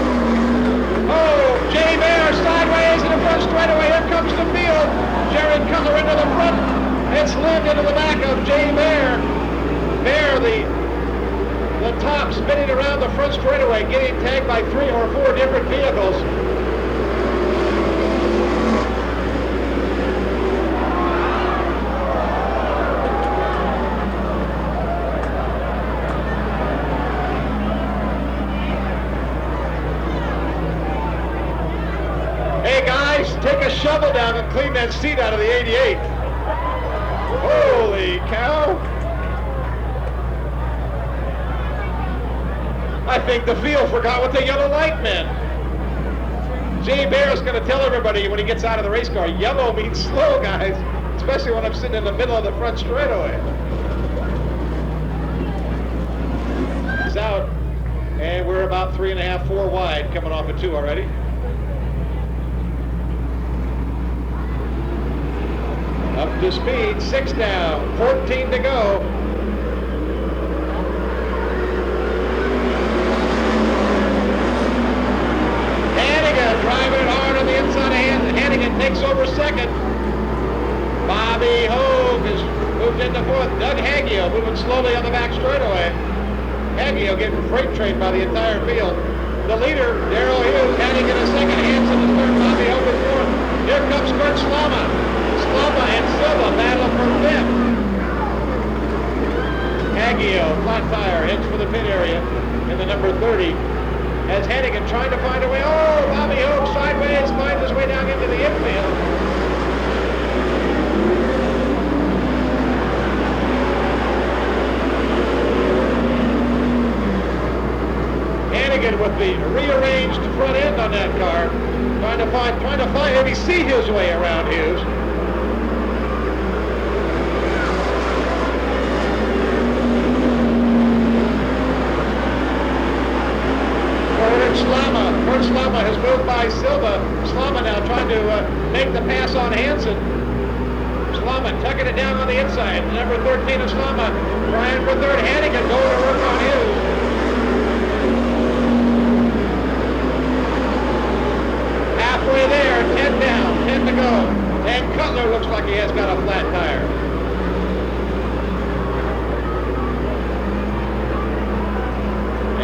Oh, Jay Bear sideways in the front straightaway. Here comes the field. Jared Cutler into the front. It's lived into the back of Jay Bear. Bear, the top spinning around the front straightaway, getting tagged by 3 or 4 different vehicles. Take a shovel down and clean that seat out of the 88. Holy cow. I think the field forgot what the yellow light meant. Jay Bear's going to tell everybody when he gets out of the race car, yellow means slow, guys, especially when I'm sitting in the middle of the front straightaway. It's out, and we're about 3.5, 4 wide, coming off of 2 already. Up to speed, 6 down, 14 to go. Hannigan driving it hard on the inside of Hannigan takes over 2nd. Bobby Hogue has moved into 4th. Doug Haggio moving slowly on the back straightaway. Haggio getting freight trained by the entire field. The leader, Darrell Hughes, Hannigan in 2nd, Hansen in 3rd, Bobby Hogue in 4th. Here comes Kurt Slama. Slama and Silva battle for 5th. Haggio, flat tire, heads for the pit area in the number 30. As Hannigan trying to find a way. Oh, Bobby Hogue sideways, finds his way down into the infield. Hannigan with the rearranged front end on that car, trying to find maybe see his way around Hughes. Kurt Slama has moved by Silva. Slama now trying to make the pass on Hansen. Slama tucking it down on the inside. Number 13 of Slama trying for 3rd. Hannigan going to work on Hughes. Halfway there, 10 down, 10 to go. And Cutler looks like he has got a flat tire.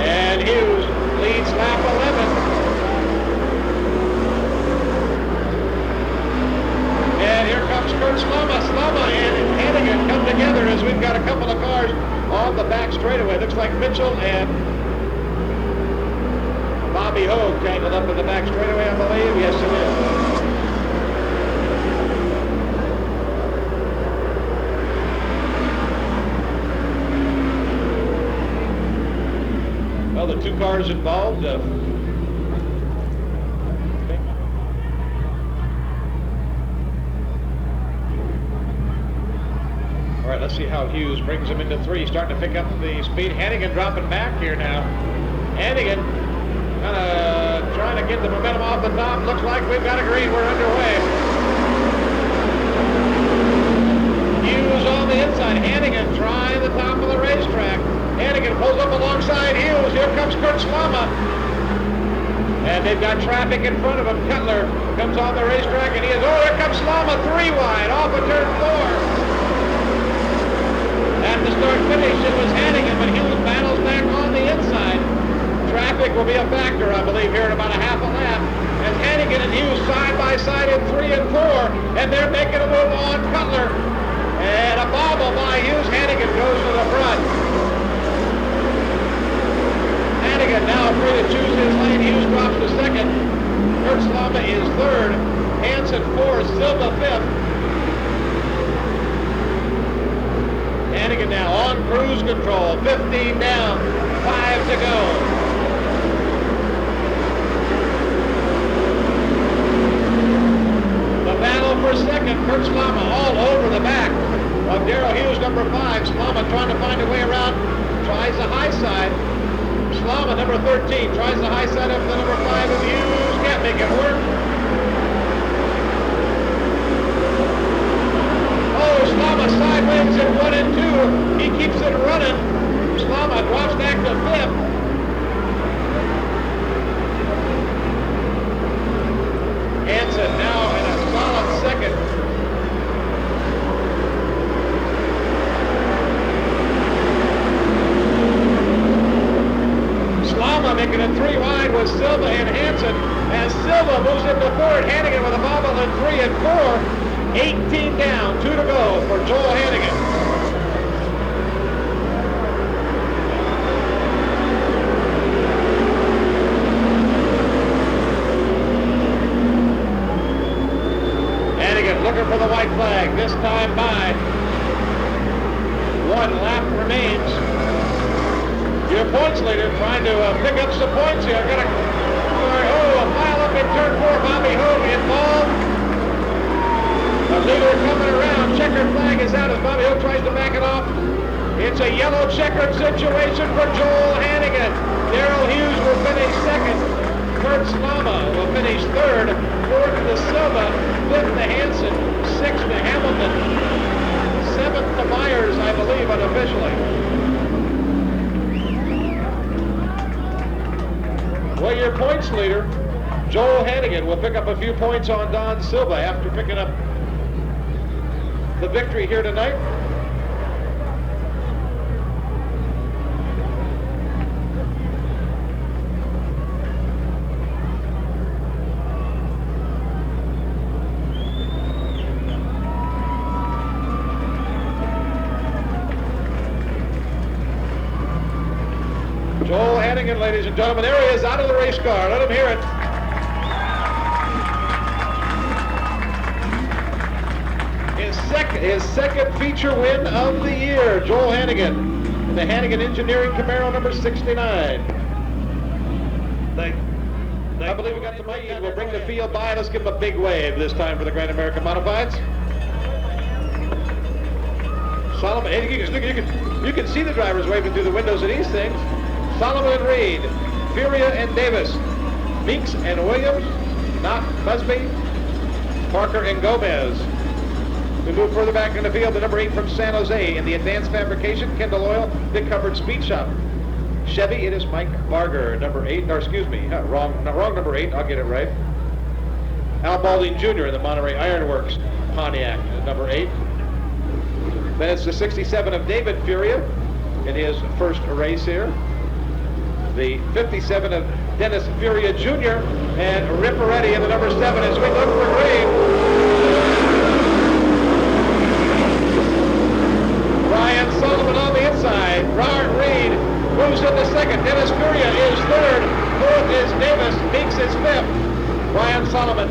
And Hughes leads lap 11. And here comes Kurt Slama. Slama and Hannigan come together as we've got a couple of cars on the back straightaway. Looks like Mitchell and Bobby Hogue tangled up in the back straightaway, I believe. Yes, it is. Well, the 2 cars involved. All right, let's see how Hughes brings him into 3. Starting to pick up the speed. Hannigan dropping back here now. Hannigan kind of trying to get the momentum off the top. Looks like we've got a green. We're underway. Hughes on the inside. Hannigan trying the top of the racetrack. Hannigan pulls up alongside Hughes. Here comes Kurt Slama. And they've got traffic in front of them. Cutler comes on the racetrack, and he is, there comes Slama 3 wide off of turn 4. At the start finish, it was Hannigan, but Hughes battles back on the inside. Traffic will be a factor, I believe, here in about a half a lap. As Hannigan and Hughes side by side in 3 and 4, and they're making a move on Cutler. And a bobble by Hughes. Hannigan goes to the front. Hannigan now free to choose his lane. Hughes drops to second. Kurt Slama is third. Hansen fourth. Silva fifth. Hannigan now on cruise control. 15 down. 5 to go. The battle for second. Kurt Slama all over the back of Darrell Hughes, number 5. Slama trying to find a way around. Tries the high side. Slama, number 13, tries the high side up to number 5 of Hughes. Can't make it work. Oh, Slama sideways at 1 and 2. He keeps it running. Slama drops back to 5th. Hansen now in a solid second. Slama making it 3 wide with Silva and Hansen. As Silva moves into third, Hannigan with a bobble in 3 and 4. 18 down, 2 to go for Joel Hannigan. Hannigan looking for the white flag, this time by 1 lap remains. Your points leader trying to pick up some points here. A pile up in turn 4. Bobby Hogue involved. The leader coming around. Checkered flag is out as Bobby Hogue tries to back it off. It's a yellow checkered situation for Joel Hannigan. Darrell Hughes will finish second. Kurt Slama will finish third. Fourth to Silva. Fifth to Hansen. Sixth to Hamilton. Seventh to Myers, I believe, unofficially. Well, your points leader, Joel Hannigan, will pick up a few points on Don Silva after picking up the victory here tonight. Joel Hannigan, ladies and gentlemen, there he is out of the race car. Let him hear it. His second feature win of the year, Joel Hannigan, in the Hannigan Engineering Camaro number 69. I believe we got the mic. We'll bring the field by. Let's give him a big wave this time for the Grand American Modifieds. Solomon, and you can see the drivers waving through the windows of these things. Solomon and Reed, Furia and Davis, Meeks and Williams, Knott, Busby, Parker and Gomez. We move further back in the field to number 8 from San Jose in the Advanced Fabrication, Kendall Oil, Big Covered Speed Shop. Chevy, it is Mike Barger, number 8, or excuse me, wrong number 8, I'll get it right. Al Balding Jr. in the Monterey Ironworks, Pontiac, number 8. Then it's the 67 of David Furia in his first race here. The 57 of Dennis Furia Jr. and Ripperetti in the number 7 as we look for Reed. Brian Sullivan on the inside. Robert Reed moves into second. Dennis Furia is third. Fourth is Davis. Meeks is fifth. Brian Sullivan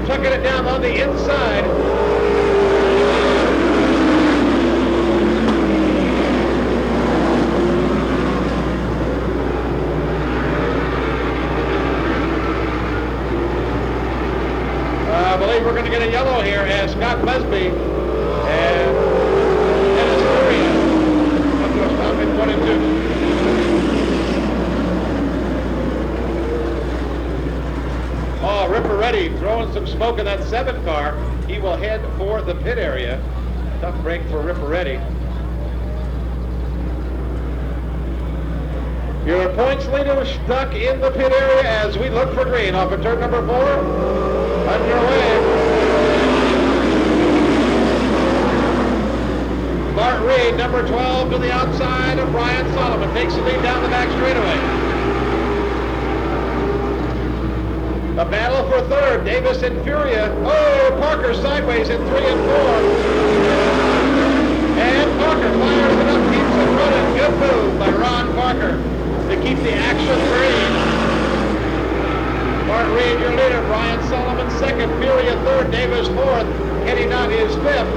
tucking it down on the inside. I believe we're going to get a yellow here as Scott Busby and Dennis Furia come to a stop in 1 and 2. Oh, Ripperetti throwing some smoke in that 7 car. He will head for the pit area. Tough break for Ripperetti. Your points leader stuck in the pit area as we look for green off of turn number 4. Underway. Bart Reed, number 12, to the outside of Brian Solomon. Takes the lead down the back straightaway. The battle for third, Davis and Furia. Oh, Parker sideways in 3 and 4. And Parker fires it up, keeps it running. Good move by Ron Parker to keep the action green. Bart Reed, your leader. Brian Solomon second. Furia third. Davis fourth. Kenny Knott is fifth.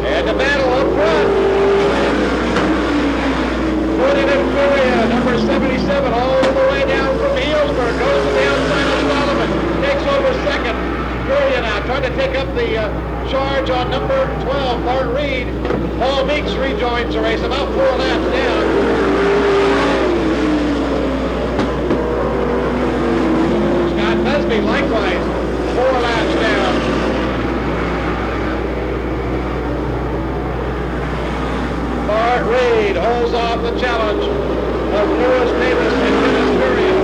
And the battle up front. Number 77 all the way down from Healdsburg, goes to the outside of Solomon, takes over second. Furia now trying to take up the charge on number 12, Bart Reed. Paul Meeks rejoins the race, about 4 laps down. Scott Busby likewise, 4 laps down. Bart Reed holds off the challenge of Lewis Davis and Dennis Furia.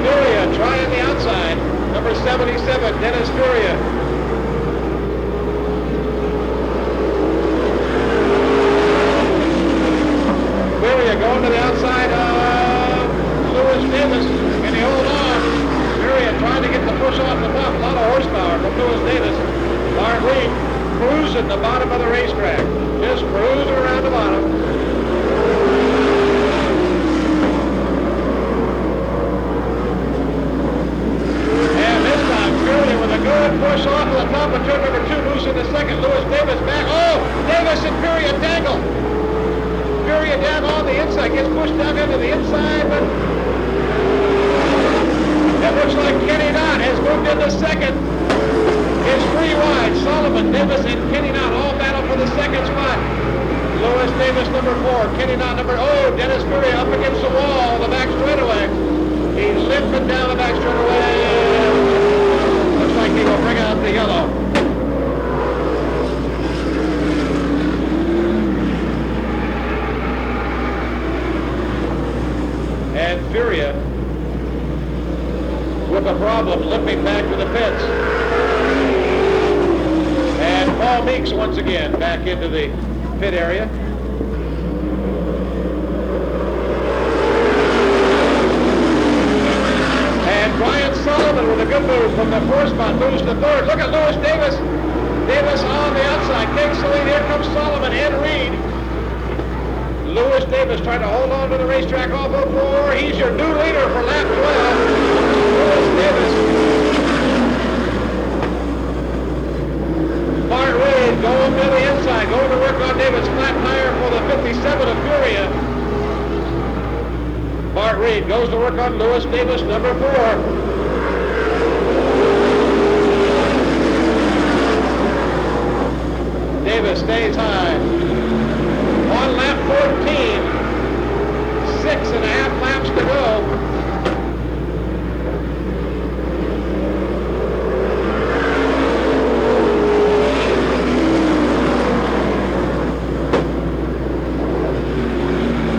Furia trying the outside. Number 77, Dennis Furia. Furia going to the outside of Lewis Davis. Can he hold on? Furia trying to get the push off the top. A lot of horsepower from Lewis Davis. Bart Reed cruising the bottom of the racetrack. Just cruising around the bottom. And this time, Furia with a good push off of the top of turn number 2, losing the second. Lewis Davis back. Oh, Davis and Furia tangle. Furia down on the inside, gets pushed down into the inside, but it looks like Kenny Knott has moved into second. It's 3 wide. Solomon, Davis, and Kenny Knott all battle for the second spot. Lewis Davis, number 4. Kenny Knott, number... Oh, Dennis Furia up against the wall, the back straightaway. He's limping down the back straightaway. Looks like he will bring out the yellow. And Furia with a problem, limping back to the pits. And Paul Meeks once again back into the pit area. And Brian Solomon with a good move from the 4th spot moves to 3rd. Look at Lewis Davis. Davis on the outside, takes the lead. Here comes Solomon and Reed. Lewis Davis trying to hold on to the racetrack off of 4. He's your new leader for lap 12. Lewis Davis. Bart Reed going to the inside, going to work on Davis. Flat tire for the 57 of Furia. Bart Reed goes to work on Lewis Davis, number 4. Davis stays high. On lap 14, 6.5 laps to go.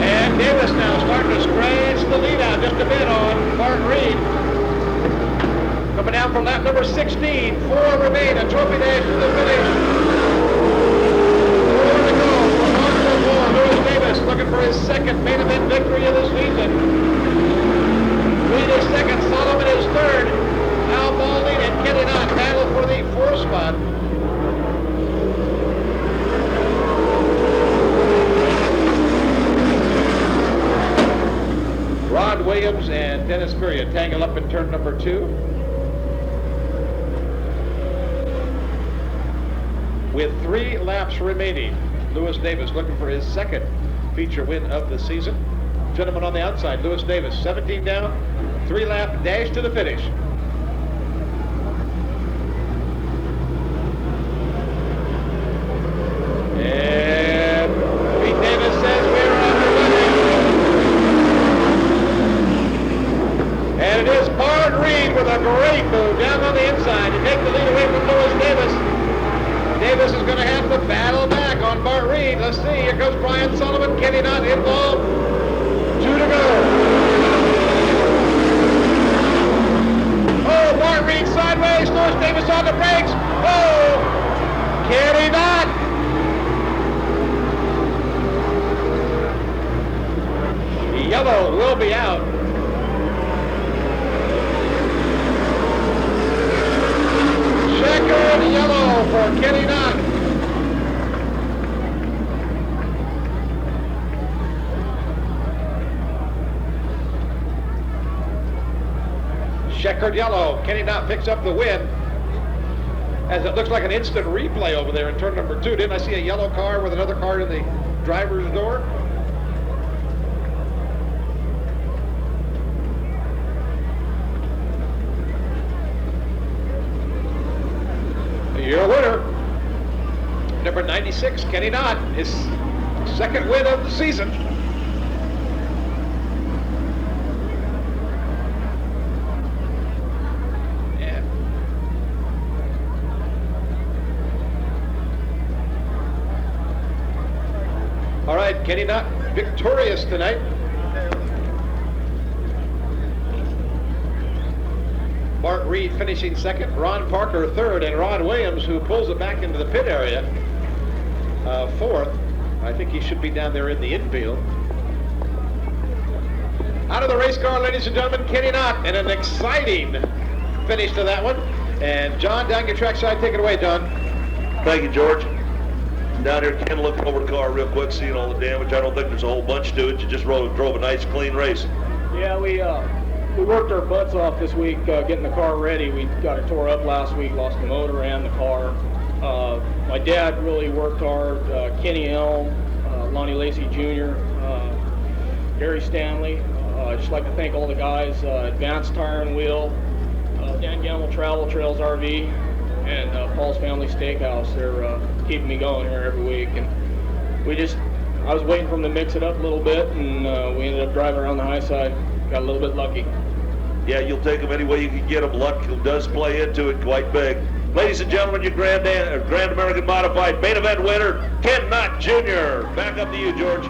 And Davis now starting to scratch the lead out just a bit on Bart Reed. Coming down for lap number 16, 4 remain, a trophy dash to the finish. Lewis Davis looking for his second main event victory of the season. Reed is second, Solomon is third. Al Balding and Kenny Knott battle for the 4th spot. Rod Williams and Dennis Furia tangle up in turn number 2. With 3 laps remaining. Lewis Davis looking for his second feature win of the season. Gentleman on the outside, Lewis Davis, 17 down, 3-lap dash to the finish. see. Here goes Brian Sullivan. Kenny not involved. 2 to go. Oh, Martin Reed sideways. Louis Davis on the brakes. Oh, Kenny not. Yellow will be out. Checkered yellow for Kenny Knott. Checkered yellow. Kenny Knott picks up the win. As it looks like an instant replay over there in turn number 2. Didn't I see a yellow car with another car in the driver's door? Your winner, number 96, Kenny Knott, his second win of the season. Yeah. All right, Kenny Knott victorious tonight. Bart Reed finishing second, Ron Parker third, and Ron Williams, who pulls it back into the pit area, fourth. I think he should be down there in the infield. Out of the race car, ladies and gentlemen, Kenny Knott, and an exciting finish to that one. And John, down your trackside, take it away, John. Thank you, George. Down here, Ken looked over the car real quick, seeing all the damage. I don't think there's a whole bunch to it. You just drove a nice, clean race. Yeah, we worked our butts off this week getting the car ready. We got it tore up last week, lost the motor and the car. My dad really worked hard. Kenny Elm, Lonnie Lacey Jr., Gary Stanley. I'd just like to thank all the guys, Advanced Tire and Wheel, Dan Gamble Travel Trails RV, and Paul's Family Steakhouse. They're keeping me going here every week. And I was waiting for them to mix it up a little bit, and we ended up driving around the high side. Got a little bit lucky. Yeah, you'll take them any way you can get them. Luck does play into it quite big. Ladies and gentlemen, your Grand American Modified main event winner, Ken Knott Jr. Back up to you, George.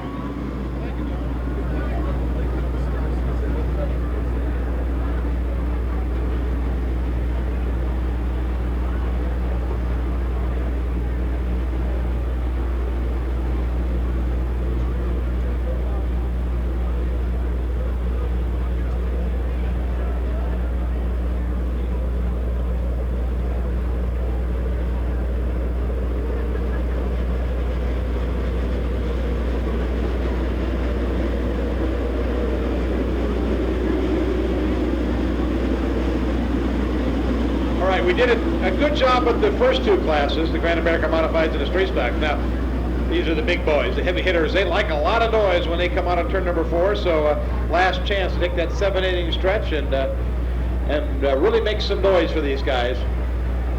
We did a good job with the first two classes, the Grand American Modifieds and the Street Stock. Now, these are the big boys, the heavy hitters. They like a lot of noise when they come out on turn number 4, so last chance to take that 7-inning stretch and really make some noise for these guys.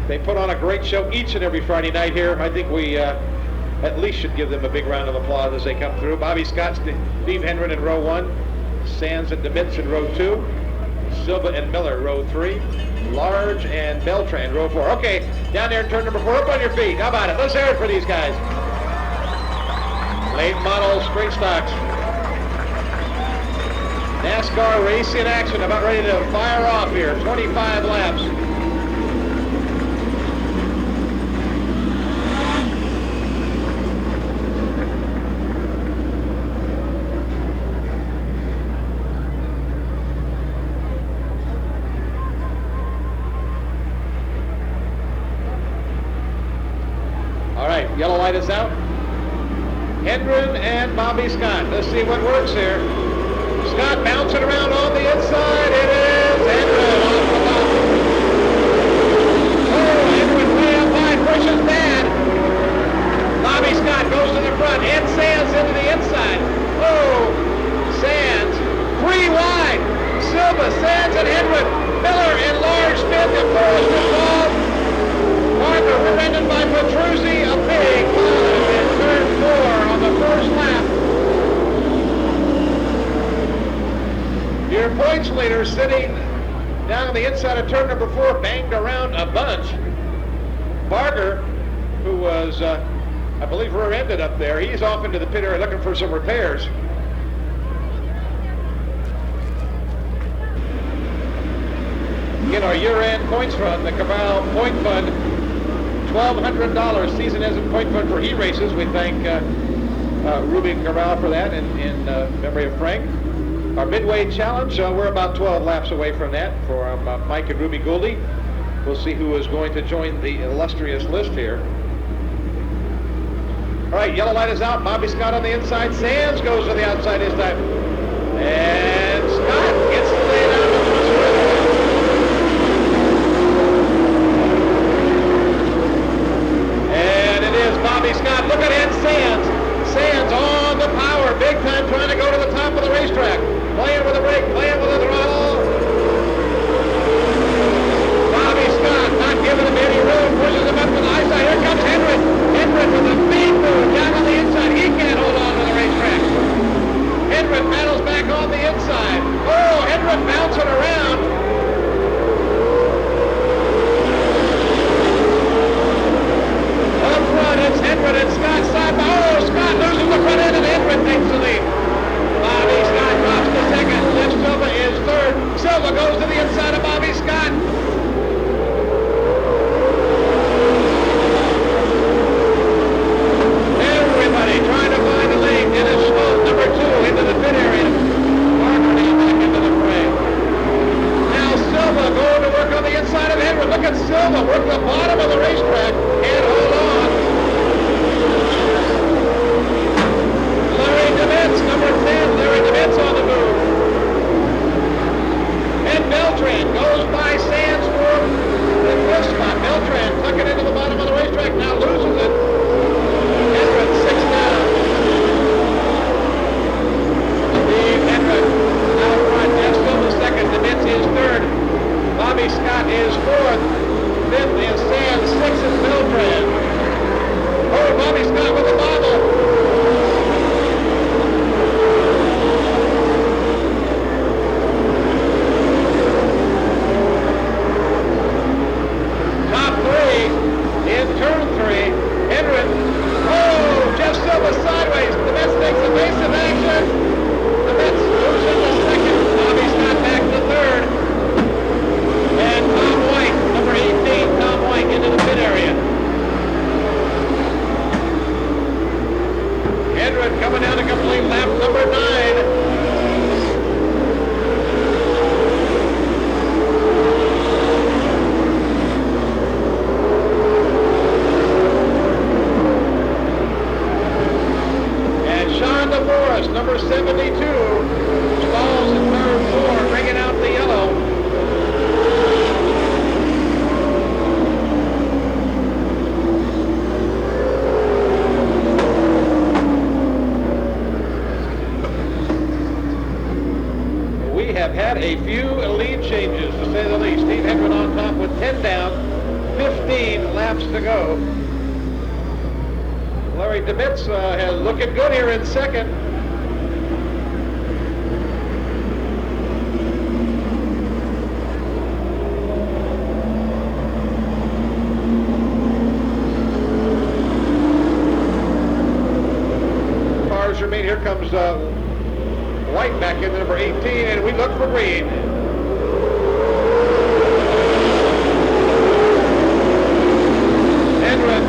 They put on a great show each and every Friday night here. I think we at least should give them a big round of applause as they come through. Bobby Scott, Steve Hendren in row 1, Sands and DeMintz in row 2, Silva and Miller row 3, Large and Beltran, row 4. Okay, down there in turn number 4, up on your feet. How about it? Let's hear it for these guys. Late model straight stocks. NASCAR race in action, about ready to fire off here. 25 laps. Yellow light is out. Hendren and Bobby Scott. Let's see what works here. Scott bouncing around on the inside. It is Hendren off the top. Oh, Hendren way up high, pushes bad. Bobby Scott goes to the front. And Sands into the inside. Oh, Sands. 3 wide. Silva, Sands, and Hendren. Miller and Large spin to Forrest involved. Parker prevented by Petruzzi, a big dive in turn 4 on the first lap. Your points leader sitting down on the inside of turn number 4 banged around a bunch. Barger, who was I believe, rear-ended up there. He's off into the pit area looking for some repairs. Again, our year-end points fund, the Cabral Point Fund, $1,200 season-end point fund for e-races. We thank Ruby Cabral for that in memory of Frank. Our Midway Challenge, we're about 12 laps away from that for Mike and Ruby Gouldy. We'll see who is going to join the illustrious list here. All right, yellow light is out. Bobby Scott on the inside. Sands goes to the outside this time. And Scott gets the lead out of the And it is Bobby Scott. Look at Ed Sands. Sands on the power. Big time trying to go to the top of the racetrack. Playing with the brake, playing with the throttle. Bobby Scott not giving him any room. Pushes him up to the high side. Here comes Hendrick. Hendrick with a big move down on the inside. He can't hold on to the racetrack. Hendrick battles back on the inside. Oh, Hendrick bouncing around. Up front, it's Hendrick and Scott side by. Oh, Scott loses the front end and Hendrick takes the lead. Bobby Scott drops to second. Jeff Silva is third. Silva goes to the inside of Bobby Scott. Everybody trying to find a lane. Dennis Schmaltz, number 2, into the pit area. Martin back into the fray. Now Silva going to work on the inside of Hendrick. Look at Silva work the bottom of the racetrack and hold on. Larry DeMitz, number 10. Larry DeMitz on the move. And Beltran goes by Sands for the first spot. Beltran tucking into the bottom of the racetrack, now loses it. Hendrick 6 down. Steve Hendrick out front. Jeff Silva second. DeMitz is third. Bobby Scott is fourth. Fifth is Sands. Sixth is Beltran. Oh, Bobby Scott with the bobble. In turn 3, Hendrick. Oh, Jeff Silva sideways. The Mets takes evasive action. The Mets losing to second. Bobby Scott back to third. And Tom White, number 18, Tom White into the pit area. Hendrick coming down to complete lap number 9. Forrest, number 72, stalls in third 4, bringing out the yellow. We have had a few lead changes, to say the least. Steve Hendrick on top with 10 down, 15 laps to go. Larry DeMitz has looking good here in second. Cars remain. Here comes White back into number 18, and we look for green.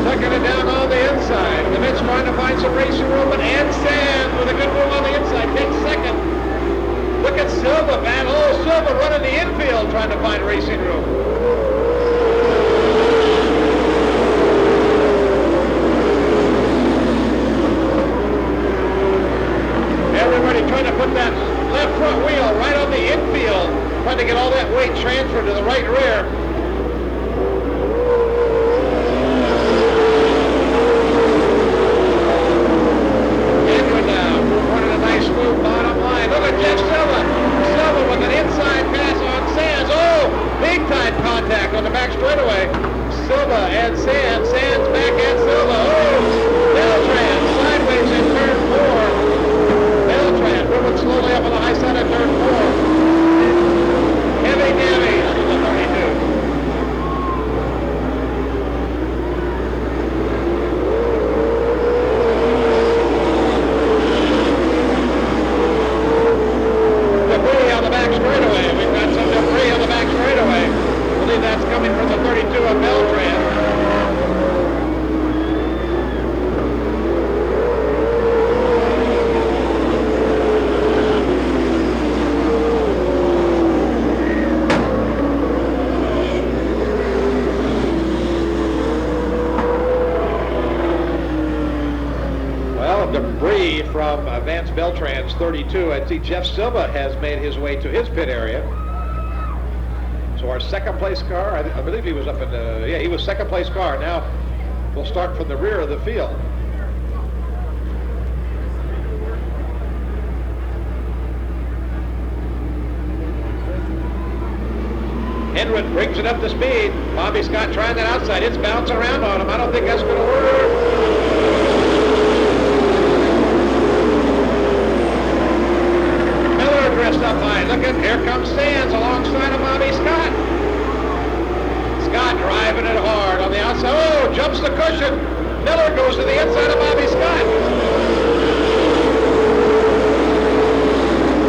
Tucking it down on the inside. DeMitz trying to find some racing room, but Ann Sands with a good move on the inside takes second. Look at Silva, man. Oh, Silva running the infield trying to find racing room. Everybody trying to put that left front wheel right on the infield, trying to get all that weight transferred to the right rear. Smooth bottom line. Look at Jeff Silva. Silva with an inside pass on Sands. Oh, big time contact on the back straightaway. Silva and Sands. Sands back at Silva. Oh, Beltran sideways in turn 4. Beltran moving slowly up on the high side of turn 4. Heavy Davy, 32. of debris from Vance Beltran's 32. I see Jeff Silva has made his way to his pit area. So our second place car, I believe he was up in the, yeah, he was second place car. Now we'll start from the rear of the field. Hendrick brings it up to speed. Bobby Scott trying that outside. It's bouncing around on him. I don't think that's going to work. Miller dressed up high. Look at, here comes Sands alongside of Bobby Scott. Scott driving it hard on the outside. Oh, jumps the cushion. Miller goes to the inside of Bobby Scott.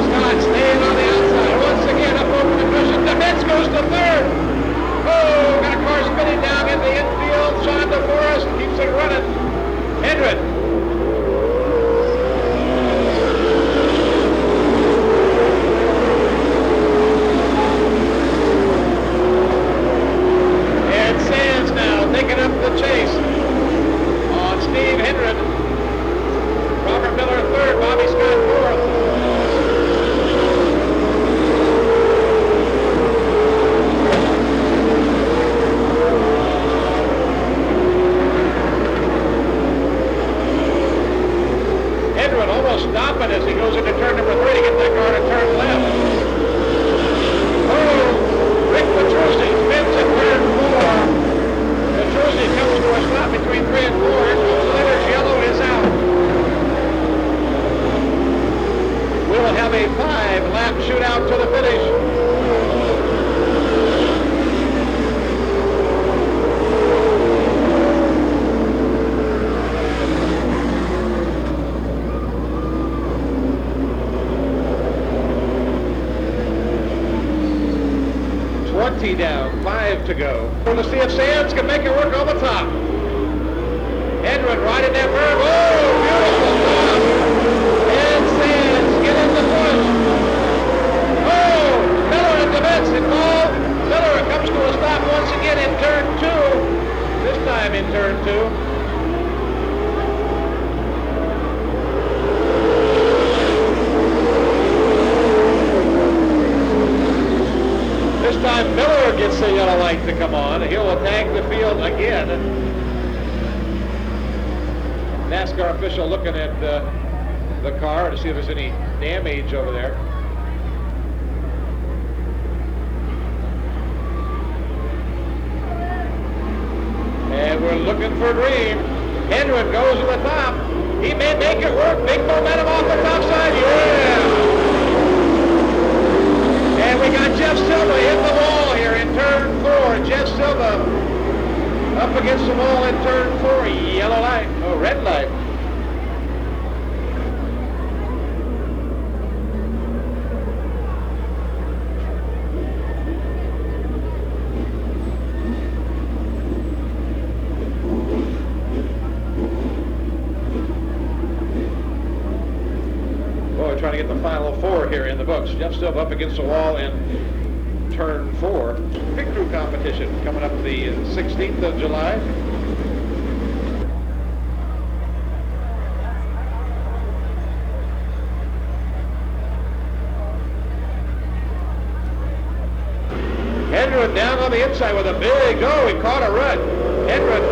Scott staying on the outside. Once again, up over the cushion. DeVitz goes to third. Oh, got a car spinning down in the infield. Sean DeForest keeps it running. Hendrick. And Sands now taking up the chase on Steve Hendrick. Robert Miller third, Bobby Scott fourth. Stopping as he goes into turn number 3 to get that car to turn left. Oh, Rick Petruzzi spins at turn 4. Petruzzi comes to a stop between 3 and 4. Here comes Leonard's yellow is out. We'll have a 5-lap shootout to the finish. 20 down, 5 to go. We'll see if Sands can make it work on the top. Hendrick right in that berm. Oh, beautiful stop. And Sands get in the push. Oh, Miller and DeVitz involved. Miller comes to a stop once again in turn 2. This time in turn 2. This time Miller gets the yellow light to come on. He'll attack the field again. NASCAR official looking at the car to see if there's any damage over there. And we're looking for green. Hendrick goes to the top. He may make it work. Big momentum off the top side. Yeah! And we got Jeff Silva hitting the wall here in turn 4. Jeff Silva up against the wall in turn 4. Yellow light. Oh, red light. Trying to get the final 4 here in the books. Jeff Silva up against the wall in turn 4. Pit crew competition coming up the 16th of July. Hendrick down on the inside with a big, oh, he caught a rut. Hendrick.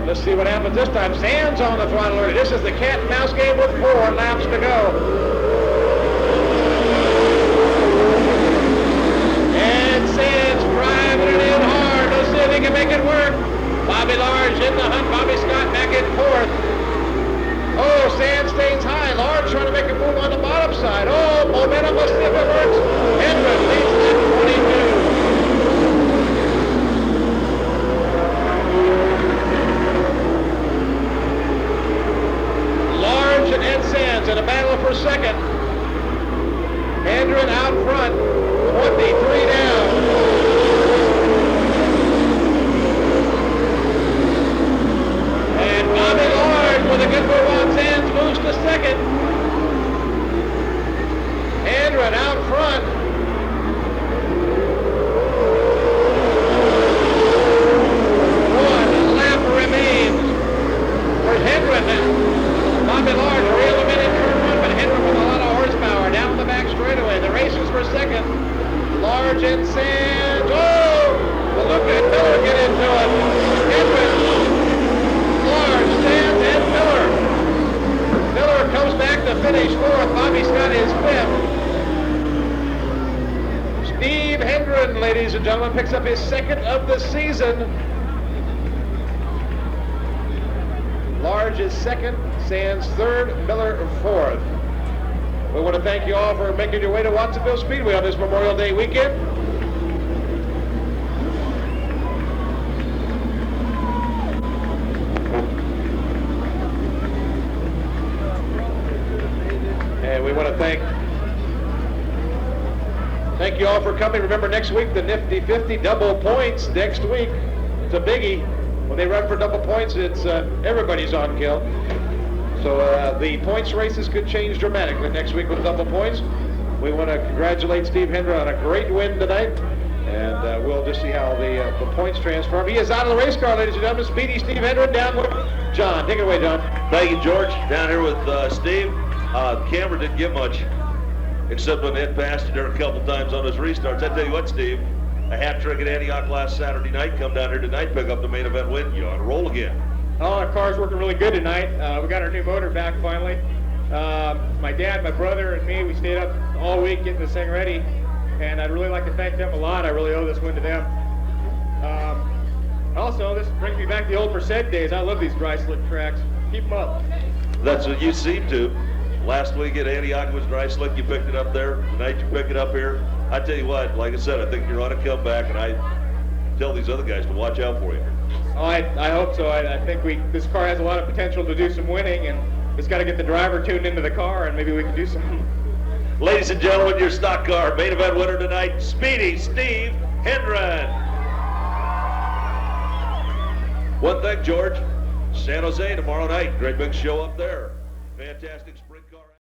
Let's see what happens this time. Sands on the throttle already. This is the cat and mouse game with 4 laps to go. And Sands driving it in hard. Let's see if he can make it work. Bobby Large in the hunt. Bobby Scott back in 4th. Oh, Sands stays high. Large trying to make a move on the bottom side. Oh, momentum. Let's see if it works. Hendrick leads lap 22. And Sands in a battle for second. Hendrick out front, 23 down. And win, ladies and gentlemen, picks up his second of the season. Large is second, Sands third, Miller fourth. We want to thank you all for making your way to Watsonville Speedway on this Memorial Day weekend. And we want to thank you all for coming. Remember, next week, the Nifty 50 double points. Next week, it's a biggie. When they run for double points, it's everybody's on kill. So the points races could change dramatically next week with double points. We want to congratulate Steve Hendren on a great win tonight, and we'll just see how the points transform. He is out of the race car, ladies and gentlemen. Speedy Steve Hendren down with John. Take it away, John. Thank you, George. Down here with Steve. The camera didn't get much, except when they had passed it there a couple times on his restarts. I tell you what, Steve, a hat trick at Antioch last Saturday night. Come down here tonight, pick up the main event win. You ought to roll again. Oh, our car's working really good tonight. We got our new motor back finally. My dad, my brother, and me, we stayed up all week getting this thing ready, and I'd really like to thank them a lot. I really owe this win to them. Also, this brings me back to the old Merced days. I love these dry slick tracks. Keep them up. That's what you seem to. Last week at Antioch was dry slick. You picked it up there. Tonight you pick it up here. I tell you what, like I said, I think you're on a comeback, and I tell these other guys to watch out for you. Oh, I hope so. I think this car has a lot of potential to do some winning, and just got to get the driver tuned into the car, and maybe we can do some. Ladies and gentlemen, your stock car main event winner tonight, Speedy Steve Hendren. One thing, George, San Jose tomorrow night. Great big show up there. Fantastic.